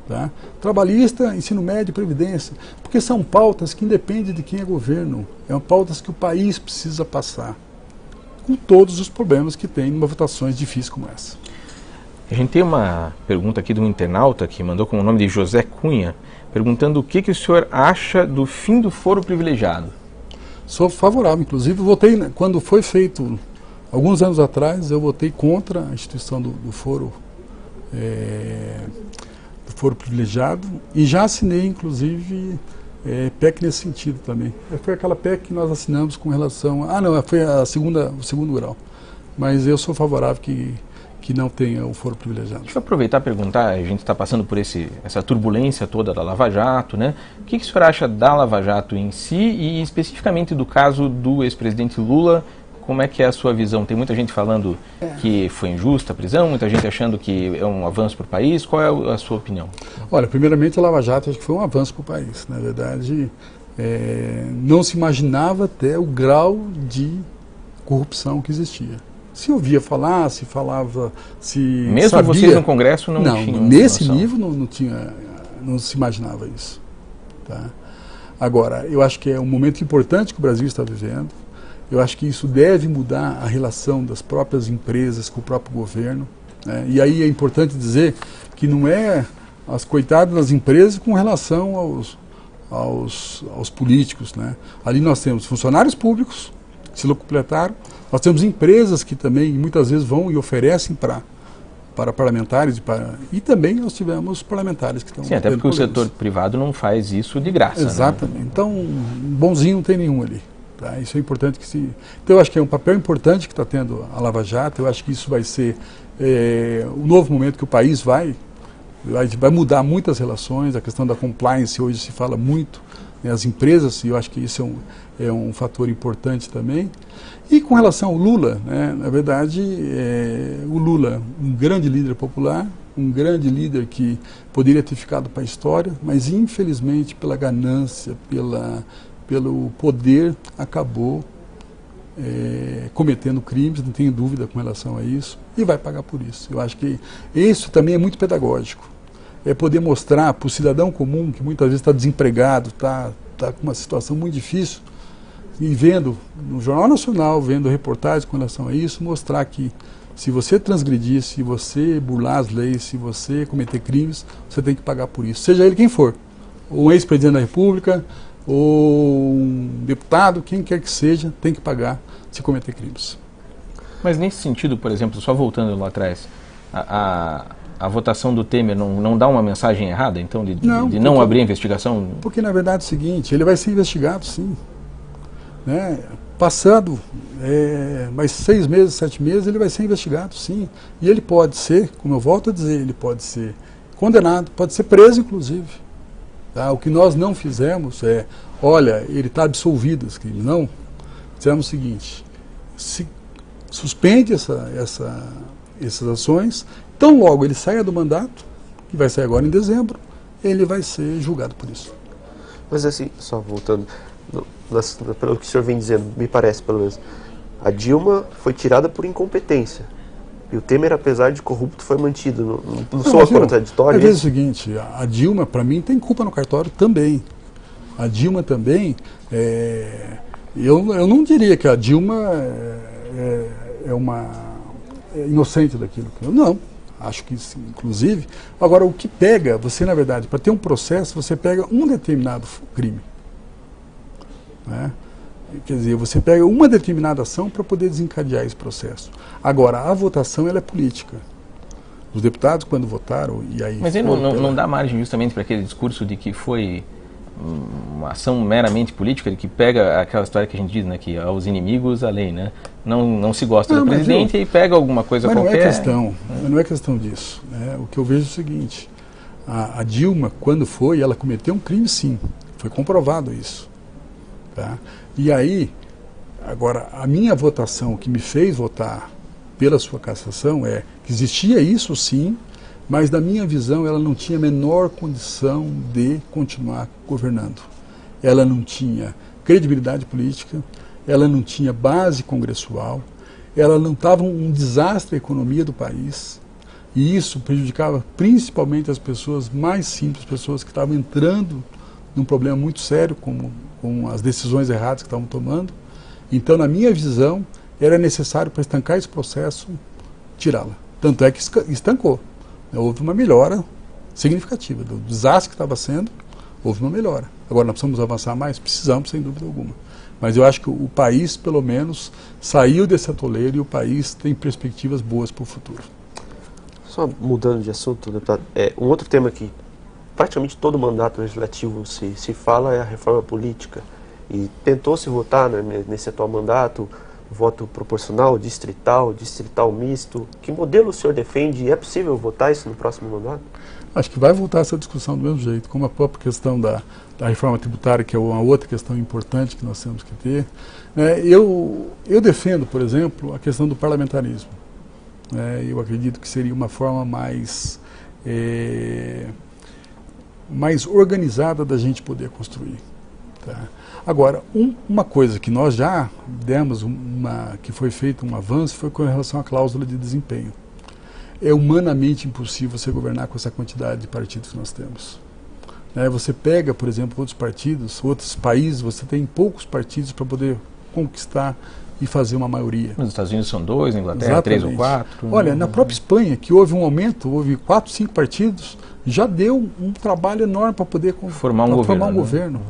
Tá? Trabalhista, ensino médio, previdência, porque são pautas que independem de quem é governo, são pautas que o país precisa passar, com todos os problemas que tem em votações difíceis como essa. A gente tem uma pergunta aqui de um internauta que mandou com o nome de José Cunha, perguntando o que o senhor acha do fim do foro privilegiado. Sou favorável, inclusive votei, quando foi feito, alguns anos atrás, eu votei contra a instituição do foro privilegiado e já assinei, inclusive, PEC nesse sentido também. Foi aquela PEC que nós assinamos com relação foi o segundo grau. Mas eu sou favorável que não tenha o foro privilegiado. Deixa eu aproveitar e perguntar, a gente está passando por essa turbulência toda da Lava Jato, né? O que o senhor acha da Lava Jato em si e especificamente do caso do ex-presidente Lula? Como é que é a sua visão? Tem muita gente falando que foi injusta a prisão, muita gente achando que é um avanço para o país. Qual é a sua opinião? Olha, primeiramente a Lava Jato acho que foi um avanço para o país. Na verdade, não se imaginava até o grau de corrupção que existia. Se ouvia falar, se falava, se mesmo sabia... vocês no Congresso não tinham nesse noção. nível não se imaginava isso. Tá? Agora, eu acho que é um momento importante que o Brasil está vivendo. Eu acho que isso deve mudar a relação das próprias empresas com o próprio governo. Né? E aí é importante dizer que não é as coitadas das empresas com relação aos políticos. Né? Ali nós temos funcionários públicos que se locupletaram, nós temos empresas que também muitas vezes vão e oferecem para para parlamentares e também nós tivemos parlamentares que estão... Sim, até porque o setor privado não faz isso de graça. Exatamente. Né? Então, bonzinho não tem nenhum ali. Tá? Isso é importante que se... Então, eu acho que é um papel importante que está tendo a Lava Jato. Eu acho que isso vai ser o novo momento que o país vai mudar muitas relações. A questão da compliance hoje se fala muito, né, as empresas, e eu acho que isso é um fator importante também. E com relação ao Lula, né, na verdade, o Lula, um grande líder popular, um grande líder que poderia ter ficado para a história, mas infelizmente pela ganância, pelo poder, acabou cometendo crimes, não tenho dúvida com relação a isso, e vai pagar por isso. Eu acho que isso também é muito pedagógico. É poder mostrar para o cidadão comum, que muitas vezes está desempregado, está com uma situação muito difícil, e vendo no Jornal Nacional, vendo reportagens com relação a isso, mostrar que se você transgredir, se você burlar as leis, se você cometer crimes, você tem que pagar por isso. Seja ele quem for, ou um ex-presidente da República, ou um deputado, quem quer que seja, tem que pagar se cometer crimes. Mas nesse sentido, por exemplo, só voltando lá atrás, a votação do Temer não dá uma mensagem errada, então, de não abrir a investigação? Porque, na verdade, é o seguinte, ele vai ser investigado, sim. Né? Passado mais 6 meses, 7 meses, ele vai ser investigado, sim. E ele pode ser, como eu volto a dizer, ele pode ser condenado, pode ser preso, inclusive. Tá? O que nós não fizemos olha, ele está absolvido desse crime. Não. Fizemos o seguinte, suspende essas ações, tão logo ele saia do mandato, que vai sair agora em dezembro, ele vai ser julgado por isso. Mas assim, só voltando, pelo que o senhor vem dizendo, me parece pelo menos, a Dilma foi tirada por incompetência. E o Temer, apesar de corrupto, foi mantido. Não sou contraditório? É o seguinte, a Dilma, para mim, tem culpa no cartório também. A Dilma também, eu não diria que a Dilma é uma inocente daquilo. Não, acho que sim, inclusive. Agora, o que pega, você, na verdade, para ter um processo, você pega um determinado crime. Né? Quer dizer, você pega uma determinada ação para poder desencadear esse processo. Agora, a votação ela é política. Os deputados, quando votaram, e aí... Mas aí não dá margem justamente para aquele discurso de que foi uma ação meramente política, de que pega aquela história que a gente diz, né, que aos inimigos a lei, né? Não se gosta do presidente e pega alguma coisa qualquer... Não é questão disso. Né? O que eu vejo é o seguinte, a Dilma, quando ela cometeu um crime, sim. Foi comprovado isso. Tá? E aí, agora, a minha votação, o que me fez votar pela sua cassação que existia isso sim, mas na minha visão ela não tinha a menor condição de continuar governando. Ela não tinha credibilidade política, ela não tinha base congressual, ela não estava um desastre a economia do país, e isso prejudicava principalmente as pessoas mais simples, pessoas que estavam entrando num problema muito sério com as decisões erradas que estavam tomando. Então, na minha visão, era necessário para estancar esse processo, tirá-la. Tanto é que estancou. Houve uma melhora significativa. Do desastre que estava sendo, houve uma melhora. Agora, nós precisamos avançar mais? Precisamos, sem dúvida alguma. Mas eu acho que o país, pelo menos, saiu desse atoleiro e o país tem perspectivas boas para o futuro. Só mudando de assunto, deputado, um outro tema que praticamente todo mandato legislativo se fala é a reforma política. E tentou-se votar, né, nesse atual mandato, voto proporcional, distrital misto. Que modelo o senhor defende? É possível votar isso no próximo mandato? Acho que vai voltar essa discussão do mesmo jeito, como a própria questão da reforma tributária, que é uma outra questão importante que nós temos que ter. Eu defendo, por exemplo, a questão do parlamentarismo. Eu acredito que seria uma forma mais organizada da gente poder construir. Tá? Agora, uma coisa que nós já demos, que foi feito um avanço, foi com relação à cláusula de desempenho. É humanamente impossível você governar com essa quantidade de partidos que nós temos. Você pega, por exemplo, outros partidos, outros países, você tem poucos partidos para poder conquistar e fazer uma maioria. Nos Estados Unidos são 2, na Inglaterra 3 ou 4. Olha, na própria Espanha, que houve um aumento, houve 4, 5 partidos, já deu um trabalho enorme para poder formar um governo.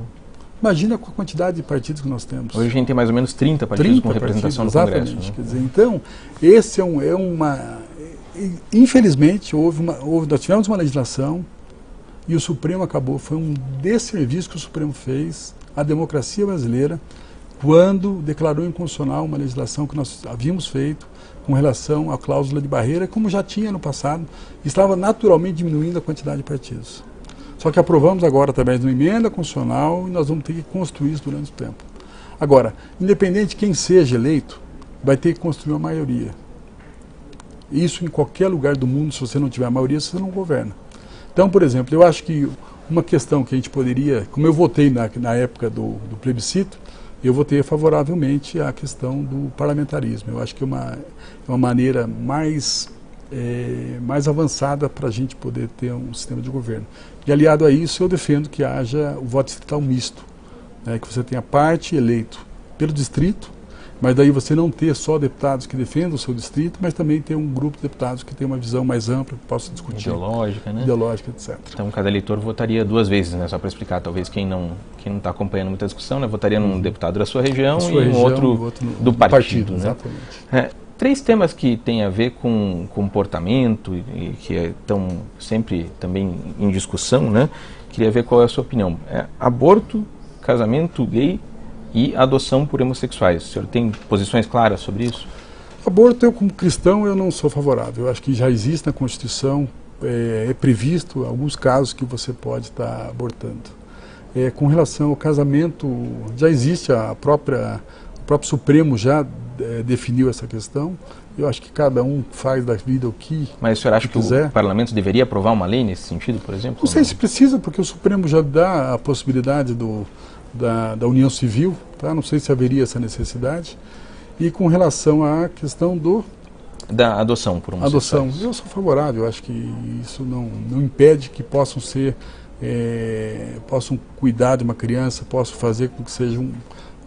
Imagina com a quantidade de partidos que nós temos. Hoje a gente tem mais ou menos 30 partidos com representação no Congresso. Exatamente. Quer dizer, então, esse infelizmente, nós tivemos uma legislação e o Supremo acabou, foi um desserviço que o Supremo fez à democracia brasileira quando declarou inconstitucional uma legislação que nós havíamos feito com relação à cláusula de barreira, como já tinha no passado, estava naturalmente diminuindo a quantidade de partidos. Só que aprovamos agora através de uma emenda constitucional e nós vamos ter que construir isso durante o tempo. Agora, independente de quem seja eleito, vai ter que construir uma maioria. Isso em qualquer lugar do mundo, se você não tiver a maioria, você não governa. Então, por exemplo, eu acho que uma questão que a gente poderia, como eu votei na época do plebiscito, eu votei favoravelmente à questão do parlamentarismo. Eu acho que é uma maneira mais avançada para a gente poder ter um sistema de governo. E aliado a isso, eu defendo que haja o voto distrital misto, né, que você tenha parte eleito pelo distrito, mas daí você não ter só deputados que defendam o seu distrito, mas também ter um grupo de deputados que tem uma visão mais ampla, que possa discutir. Ideológica, né? Ideológica, etc. Então cada eleitor votaria 2 vezes, né? Só para explicar, talvez quem não está acompanhando muita discussão, né? Votaria num deputado da sua região e um outro do partido, né? Exatamente. 3 temas que têm a ver com comportamento e que estão sempre também em discussão, né? Queria ver qual é a sua opinião. Aborto, casamento gay e adoção por homossexuais. O senhor tem posições claras sobre isso? Aborto, eu como cristão, eu não sou favorável. Eu acho que já existe na Constituição, é previsto alguns casos que você pode estar abortando. Com relação ao casamento, já existe o próprio Supremo já definiu essa questão. Eu acho que cada um faz da vida o que Mas o senhor acha que quiser. O parlamento deveria aprovar uma lei nesse sentido, por exemplo? Não sei se precisa, porque o Supremo já dá a possibilidade da união civil, tá? Não sei se haveria essa necessidade. E com relação à questão da adoção por homossexuais. Adoção, eu sou favorável. Eu acho que isso não impede que possam cuidar de uma criança, possam fazer com que seja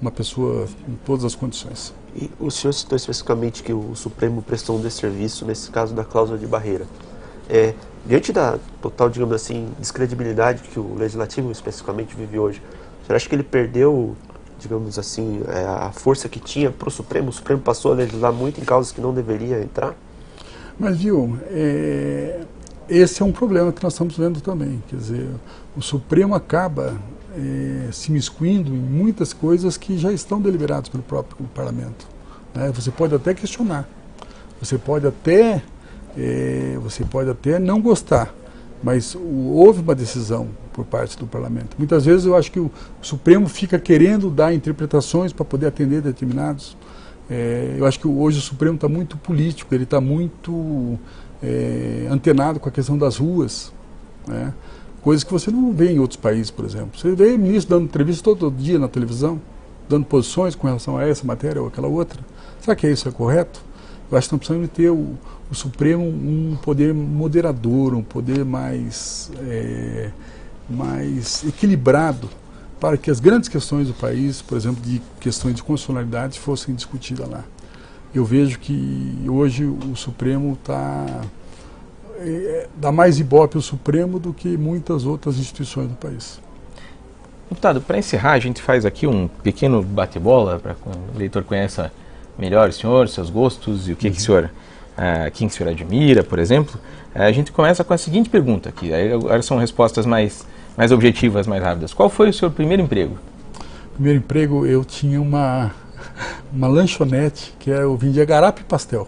uma pessoa com todas as condições. E o senhor citou especificamente que o Supremo prestou um desserviço nesse caso da cláusula de barreira. Diante da total, digamos assim, descredibilidade que o Legislativo especificamente vive hoje, o senhor acha que ele perdeu, digamos assim, a força que tinha para o Supremo? O Supremo passou a legislar muito em causas que não deveria entrar? Mas, viu, esse é um problema que nós estamos vendo também. Quer dizer, o Supremo acaba se miscuindo em muitas coisas que já estão deliberadas pelo próprio parlamento. Né? Você pode até questionar, você pode até não gostar, mas houve uma decisão por parte do parlamento. Muitas vezes eu acho que o Supremo fica querendo dar interpretações para poder atender determinados. Eu acho que hoje o Supremo está muito político, ele está muito antenado com a questão das ruas, né? Coisas que você não vê em outros países, por exemplo. Você vê o ministro dando entrevista todo dia na televisão, dando posições com relação a essa matéria ou aquela outra. Será que isso é correto? Eu acho que nós precisamos ter o Supremo um poder moderador, um poder mais equilibrado, para que as grandes questões do país, por exemplo, de questões de constitucionalidade, fossem discutidas lá. Eu vejo que hoje o Supremo dá mais ibope ao Supremo do que muitas outras instituições do país. Deputado, para encerrar, a gente faz aqui um pequeno bate-bola para que o leitor conheça melhor o senhor, seus gostos e o que, que o senhor, quem o senhor admira, por exemplo. A gente começa com a seguinte pergunta aqui, agora são respostas mais objetivas, mais rápidas. Qual foi o seu primeiro emprego? Primeiro emprego, eu tinha uma lanchonete que eu vendia garapa e pastel.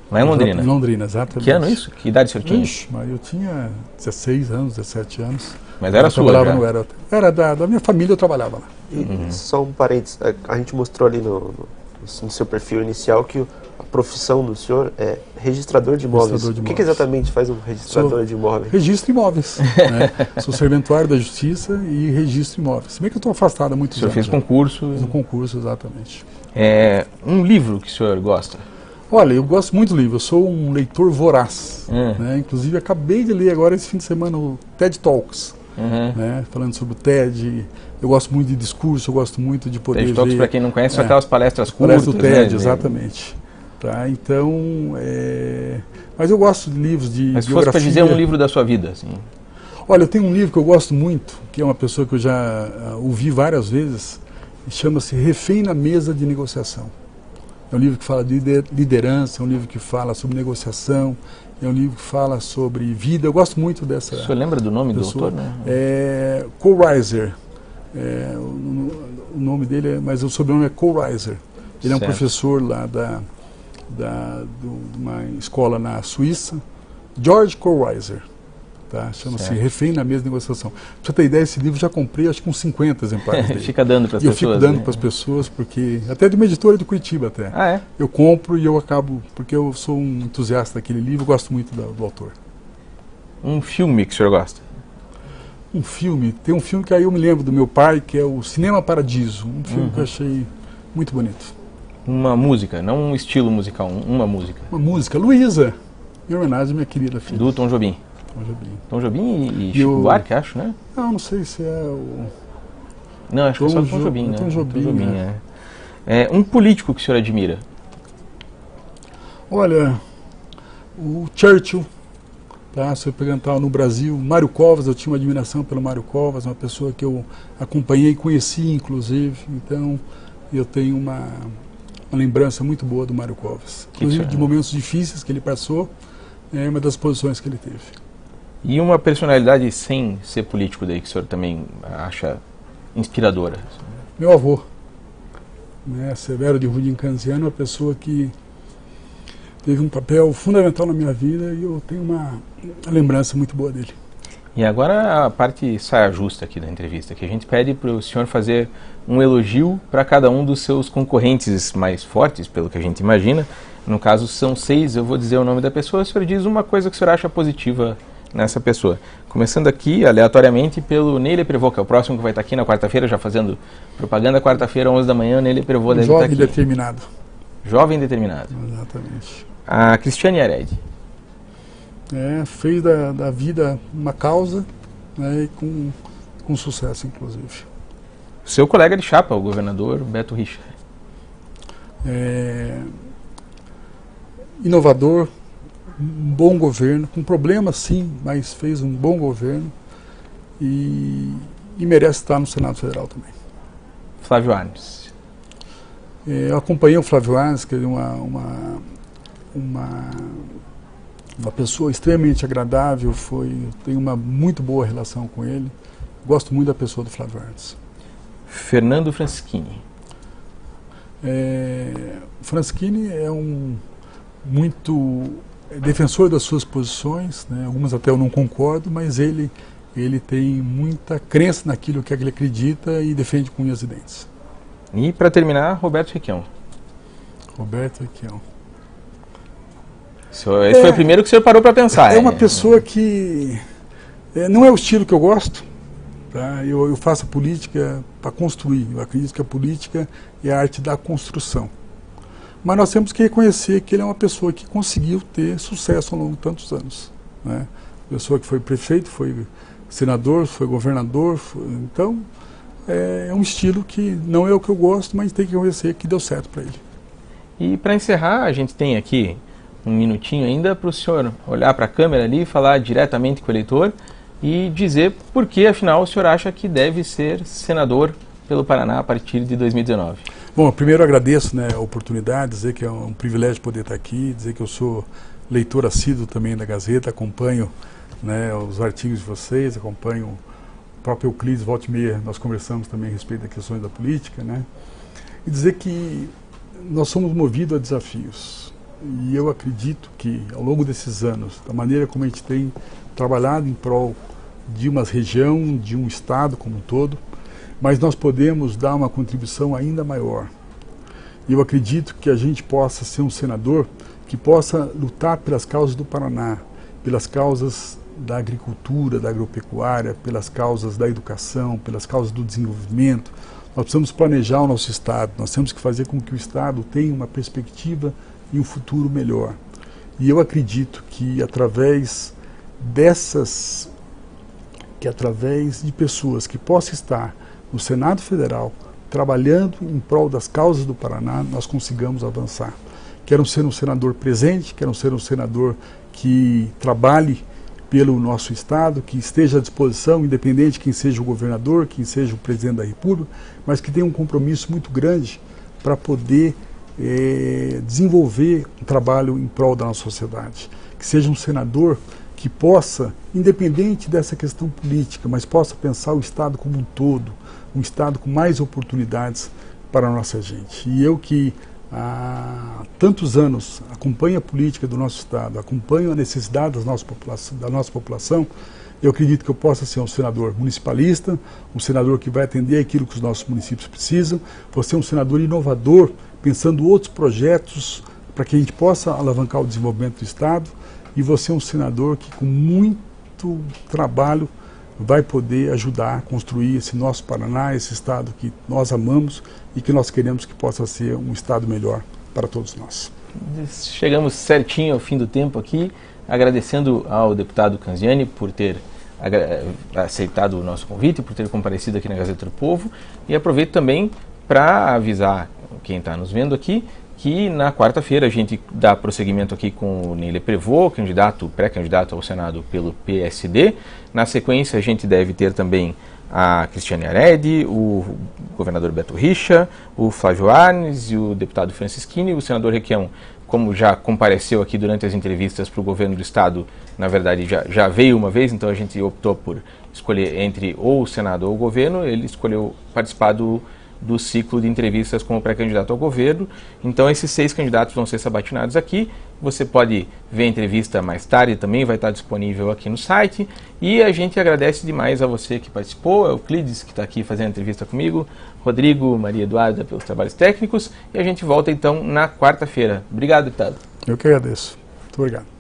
Lá em Londrina? Em Londrina, exatamente. Que ano isso? Que idade o senhor tinha? Ixi, mas eu tinha 16 anos, 17 anos. Mas era sua já? Era da minha família, eu trabalhava lá. Só um parênteses, a gente mostrou ali no seu perfil inicial que a profissão do senhor é registrador de imóveis. O que exatamente faz um registrador de imóveis? Registro imóveis. Né? Sou serventuário da Justiça e registro imóveis. Se bem que eu estou afastado há muitos anos. O senhor fez concurso? Fiz um concurso, exatamente. Um livro que o senhor gosta? Olha, eu gosto muito do livro, eu sou um leitor voraz. Né? Inclusive, acabei de ler agora esse fim de semana o TED Talks, né? Falando sobre o TED. Eu gosto muito de discurso, eu gosto muito de poder TED Talks, para quem não conhece, são aquelas palestras curtas. Palestra do TED, né? Exatamente. Tá? Então, mas eu gosto de livros de Mas se biografia. fosse para dizer um livro da sua vida, assim. Olha, eu tenho um livro que eu gosto muito, que é uma pessoa que eu já ouvi várias vezes, chama-se Refém na Mesa de Negociação. É um livro que fala de liderança, é um livro que fala sobre negociação, é um livro que fala sobre vida. Eu gosto muito dessa... O senhor lembra do nome pessoa. do autor? Né? É Cole Reiser. O nome dele, mas o sobrenome é Cole Reiser. Ele é um professor lá de uma escola na Suíça. George Cole Reiser. Tá? Chama-se Refém na Mesa de Negociação. Pra você ter ideia, esse livro já comprei acho que uns 50 exemplares dele. Fica dando para as pessoas. Eu fico dando para as pessoas, porque até de uma editora de Curitiba até. Ah, é? Eu compro e eu acabo, porque eu sou um entusiasta daquele livro, gosto muito do autor. Um filme que o senhor gosta? Um filme, tem um filme que aí eu me lembro do meu pai, que é o Cinema Paradiso, um filme que eu achei muito bonito. Uma música, não um estilo musical, uma música. Uma música, Luísa, em homenagem à minha querida filha. Do Tom Jobim. Tom Jobim e Chico Buarque, acho, né? Não sei se é o... Não, acho que é só Tom Jobim, né? Tom Jobim, é. Um político que o senhor admira? Olha, o Churchill, tá? Se eu perguntar no Brasil, Mário Covas, eu tinha uma admiração pelo Mário Covas, uma pessoa que eu acompanhei e conheci, inclusive, então eu tenho uma lembrança muito boa do Mário Covas. Inclusive de momentos difíceis que ele passou, uma das posições que ele teve. E uma personalidade sem ser político daí que o senhor também acha inspiradora? Meu avô, Severo de Rudim Canziano, uma pessoa que teve um papel fundamental na minha vida e eu tenho uma lembrança muito boa dele. E agora a parte saia justa aqui da entrevista, que a gente pede para o senhor fazer um elogio para cada um dos seus concorrentes mais fortes, pelo que a gente imagina. No caso são 6, eu vou dizer o nome da pessoa, o senhor diz uma coisa que o senhor acha positiva nessa pessoa. Começando aqui, aleatoriamente, pelo Ney Leprevaux, que é o próximo que vai estar aqui na quarta-feira, já fazendo propaganda, quarta-feira, 11 da manhã, Ney Leprevaux deve estar aqui. Jovem determinado. Jovem determinado. Exatamente. A Cristiane Yared. Fez da vida uma causa, e com sucesso, inclusive. Seu colega de chapa, o governador Beto Richa. Inovador, um bom governo, com problemas sim, mas fez um bom governo e merece estar no Senado Federal também. Flávio Arnes. Eu acompanhei o Flávio Arnes, que é uma pessoa extremamente agradável, tenho uma muito boa relação com ele, gosto muito da pessoa do Flávio Arnes. Fernando Francischini. Francischini é muito defensor das suas posições, algumas até eu não concordo, mas ele tem muita crença naquilo que ele acredita e defende com unhas e dentes. E para terminar, Roberto Requião. Roberto Requião. Esse foi o primeiro que o senhor parou para pensar. É uma pessoa que não é o estilo que eu gosto. Tá? Eu faço a política para construir. Eu acredito que a política é a arte da construção. Mas nós temos que reconhecer que ele é uma pessoa que conseguiu ter sucesso ao longo de tantos anos. Pessoa que foi prefeito, foi senador, foi governador. Então, é um estilo que não é o que eu gosto, mas tem que reconhecer que deu certo para ele. E para encerrar, a gente tem aqui um minutinho ainda para o senhor olhar para a câmera ali, falar diretamente com o eleitor e dizer por que, afinal, o senhor acha que deve ser senador pelo Paraná a partir de 2019. Bom, primeiro agradeço a oportunidade, dizer que é um privilégio poder estar aqui, dizer que eu sou leitor assíduo também da Gazeta, acompanho os artigos de vocês, acompanho o próprio Euclides, volta e meia, nós conversamos também a respeito das questões da política, e dizer que nós somos movidos a desafios. E eu acredito que, ao longo desses anos, da maneira como a gente tem trabalhado em prol de uma região, de um estado como um todo, mas nós podemos dar uma contribuição ainda maior. E eu acredito que a gente possa ser um senador que possa lutar pelas causas do Paraná, pelas causas da agricultura, da agropecuária, pelas causas da educação, pelas causas do desenvolvimento. Nós precisamos planejar o nosso estado, nós temos que fazer com que o estado tenha uma perspectiva e um futuro melhor. E eu acredito que através de pessoas que possam estar no Senado Federal, trabalhando em prol das causas do Paraná, nós consigamos avançar. Quero ser um senador presente, quero ser um senador que trabalhe pelo nosso Estado, que esteja à disposição, independente de quem seja o governador, quem seja o presidente da República, mas que tenha um compromisso muito grande para poder desenvolver um trabalho em prol da nossa sociedade, que seja um senador que possa, independente dessa questão política, mas possa pensar o Estado como um todo, um Estado com mais oportunidades para a nossa gente. E eu que há tantos anos acompanho a política do nosso Estado, acompanho a necessidade da nossa população, eu acredito que eu possa ser um senador municipalista, um senador que vai atender aquilo que os nossos municípios precisam, vou ser um senador inovador, pensando outros projetos para que a gente possa alavancar o desenvolvimento do Estado, e vou ser um senador que com muito trabalho vai poder ajudar a construir esse nosso Paraná, esse Estado que nós amamos e que nós queremos que possa ser um Estado melhor para todos nós. Chegamos certinho ao fim do tempo aqui, agradecendo ao deputado Canziani por ter aceitado o nosso convite, por ter comparecido aqui na Gazeta do Povo, e aproveito também para avisar quem está nos vendo aqui que na quarta-feira a gente dá prosseguimento aqui com o Ney Prevot, pré-candidato ao Senado pelo PSD. Na sequência a gente deve ter também a Cristiane Aredi, o governador Beto Richa, o Flávio Arnes e o deputado Francisquini. O senador Requião, como já compareceu aqui durante as entrevistas para o governo do Estado, na verdade já veio uma vez, então a gente optou por escolher entre ou o Senado ou o governo. Ele escolheu participar do ciclo de entrevistas como pré-candidato ao governo. Então esses 6 candidatos vão ser sabatinados aqui. Você pode ver a entrevista mais tarde também, vai estar disponível aqui no site. E a gente agradece demais a você que participou, a Euclides que está aqui fazendo a entrevista comigo, Rodrigo, Maria Eduarda pelos trabalhos técnicos, e a gente volta então na quarta-feira. Obrigado, deputado. Eu que agradeço. Muito obrigado.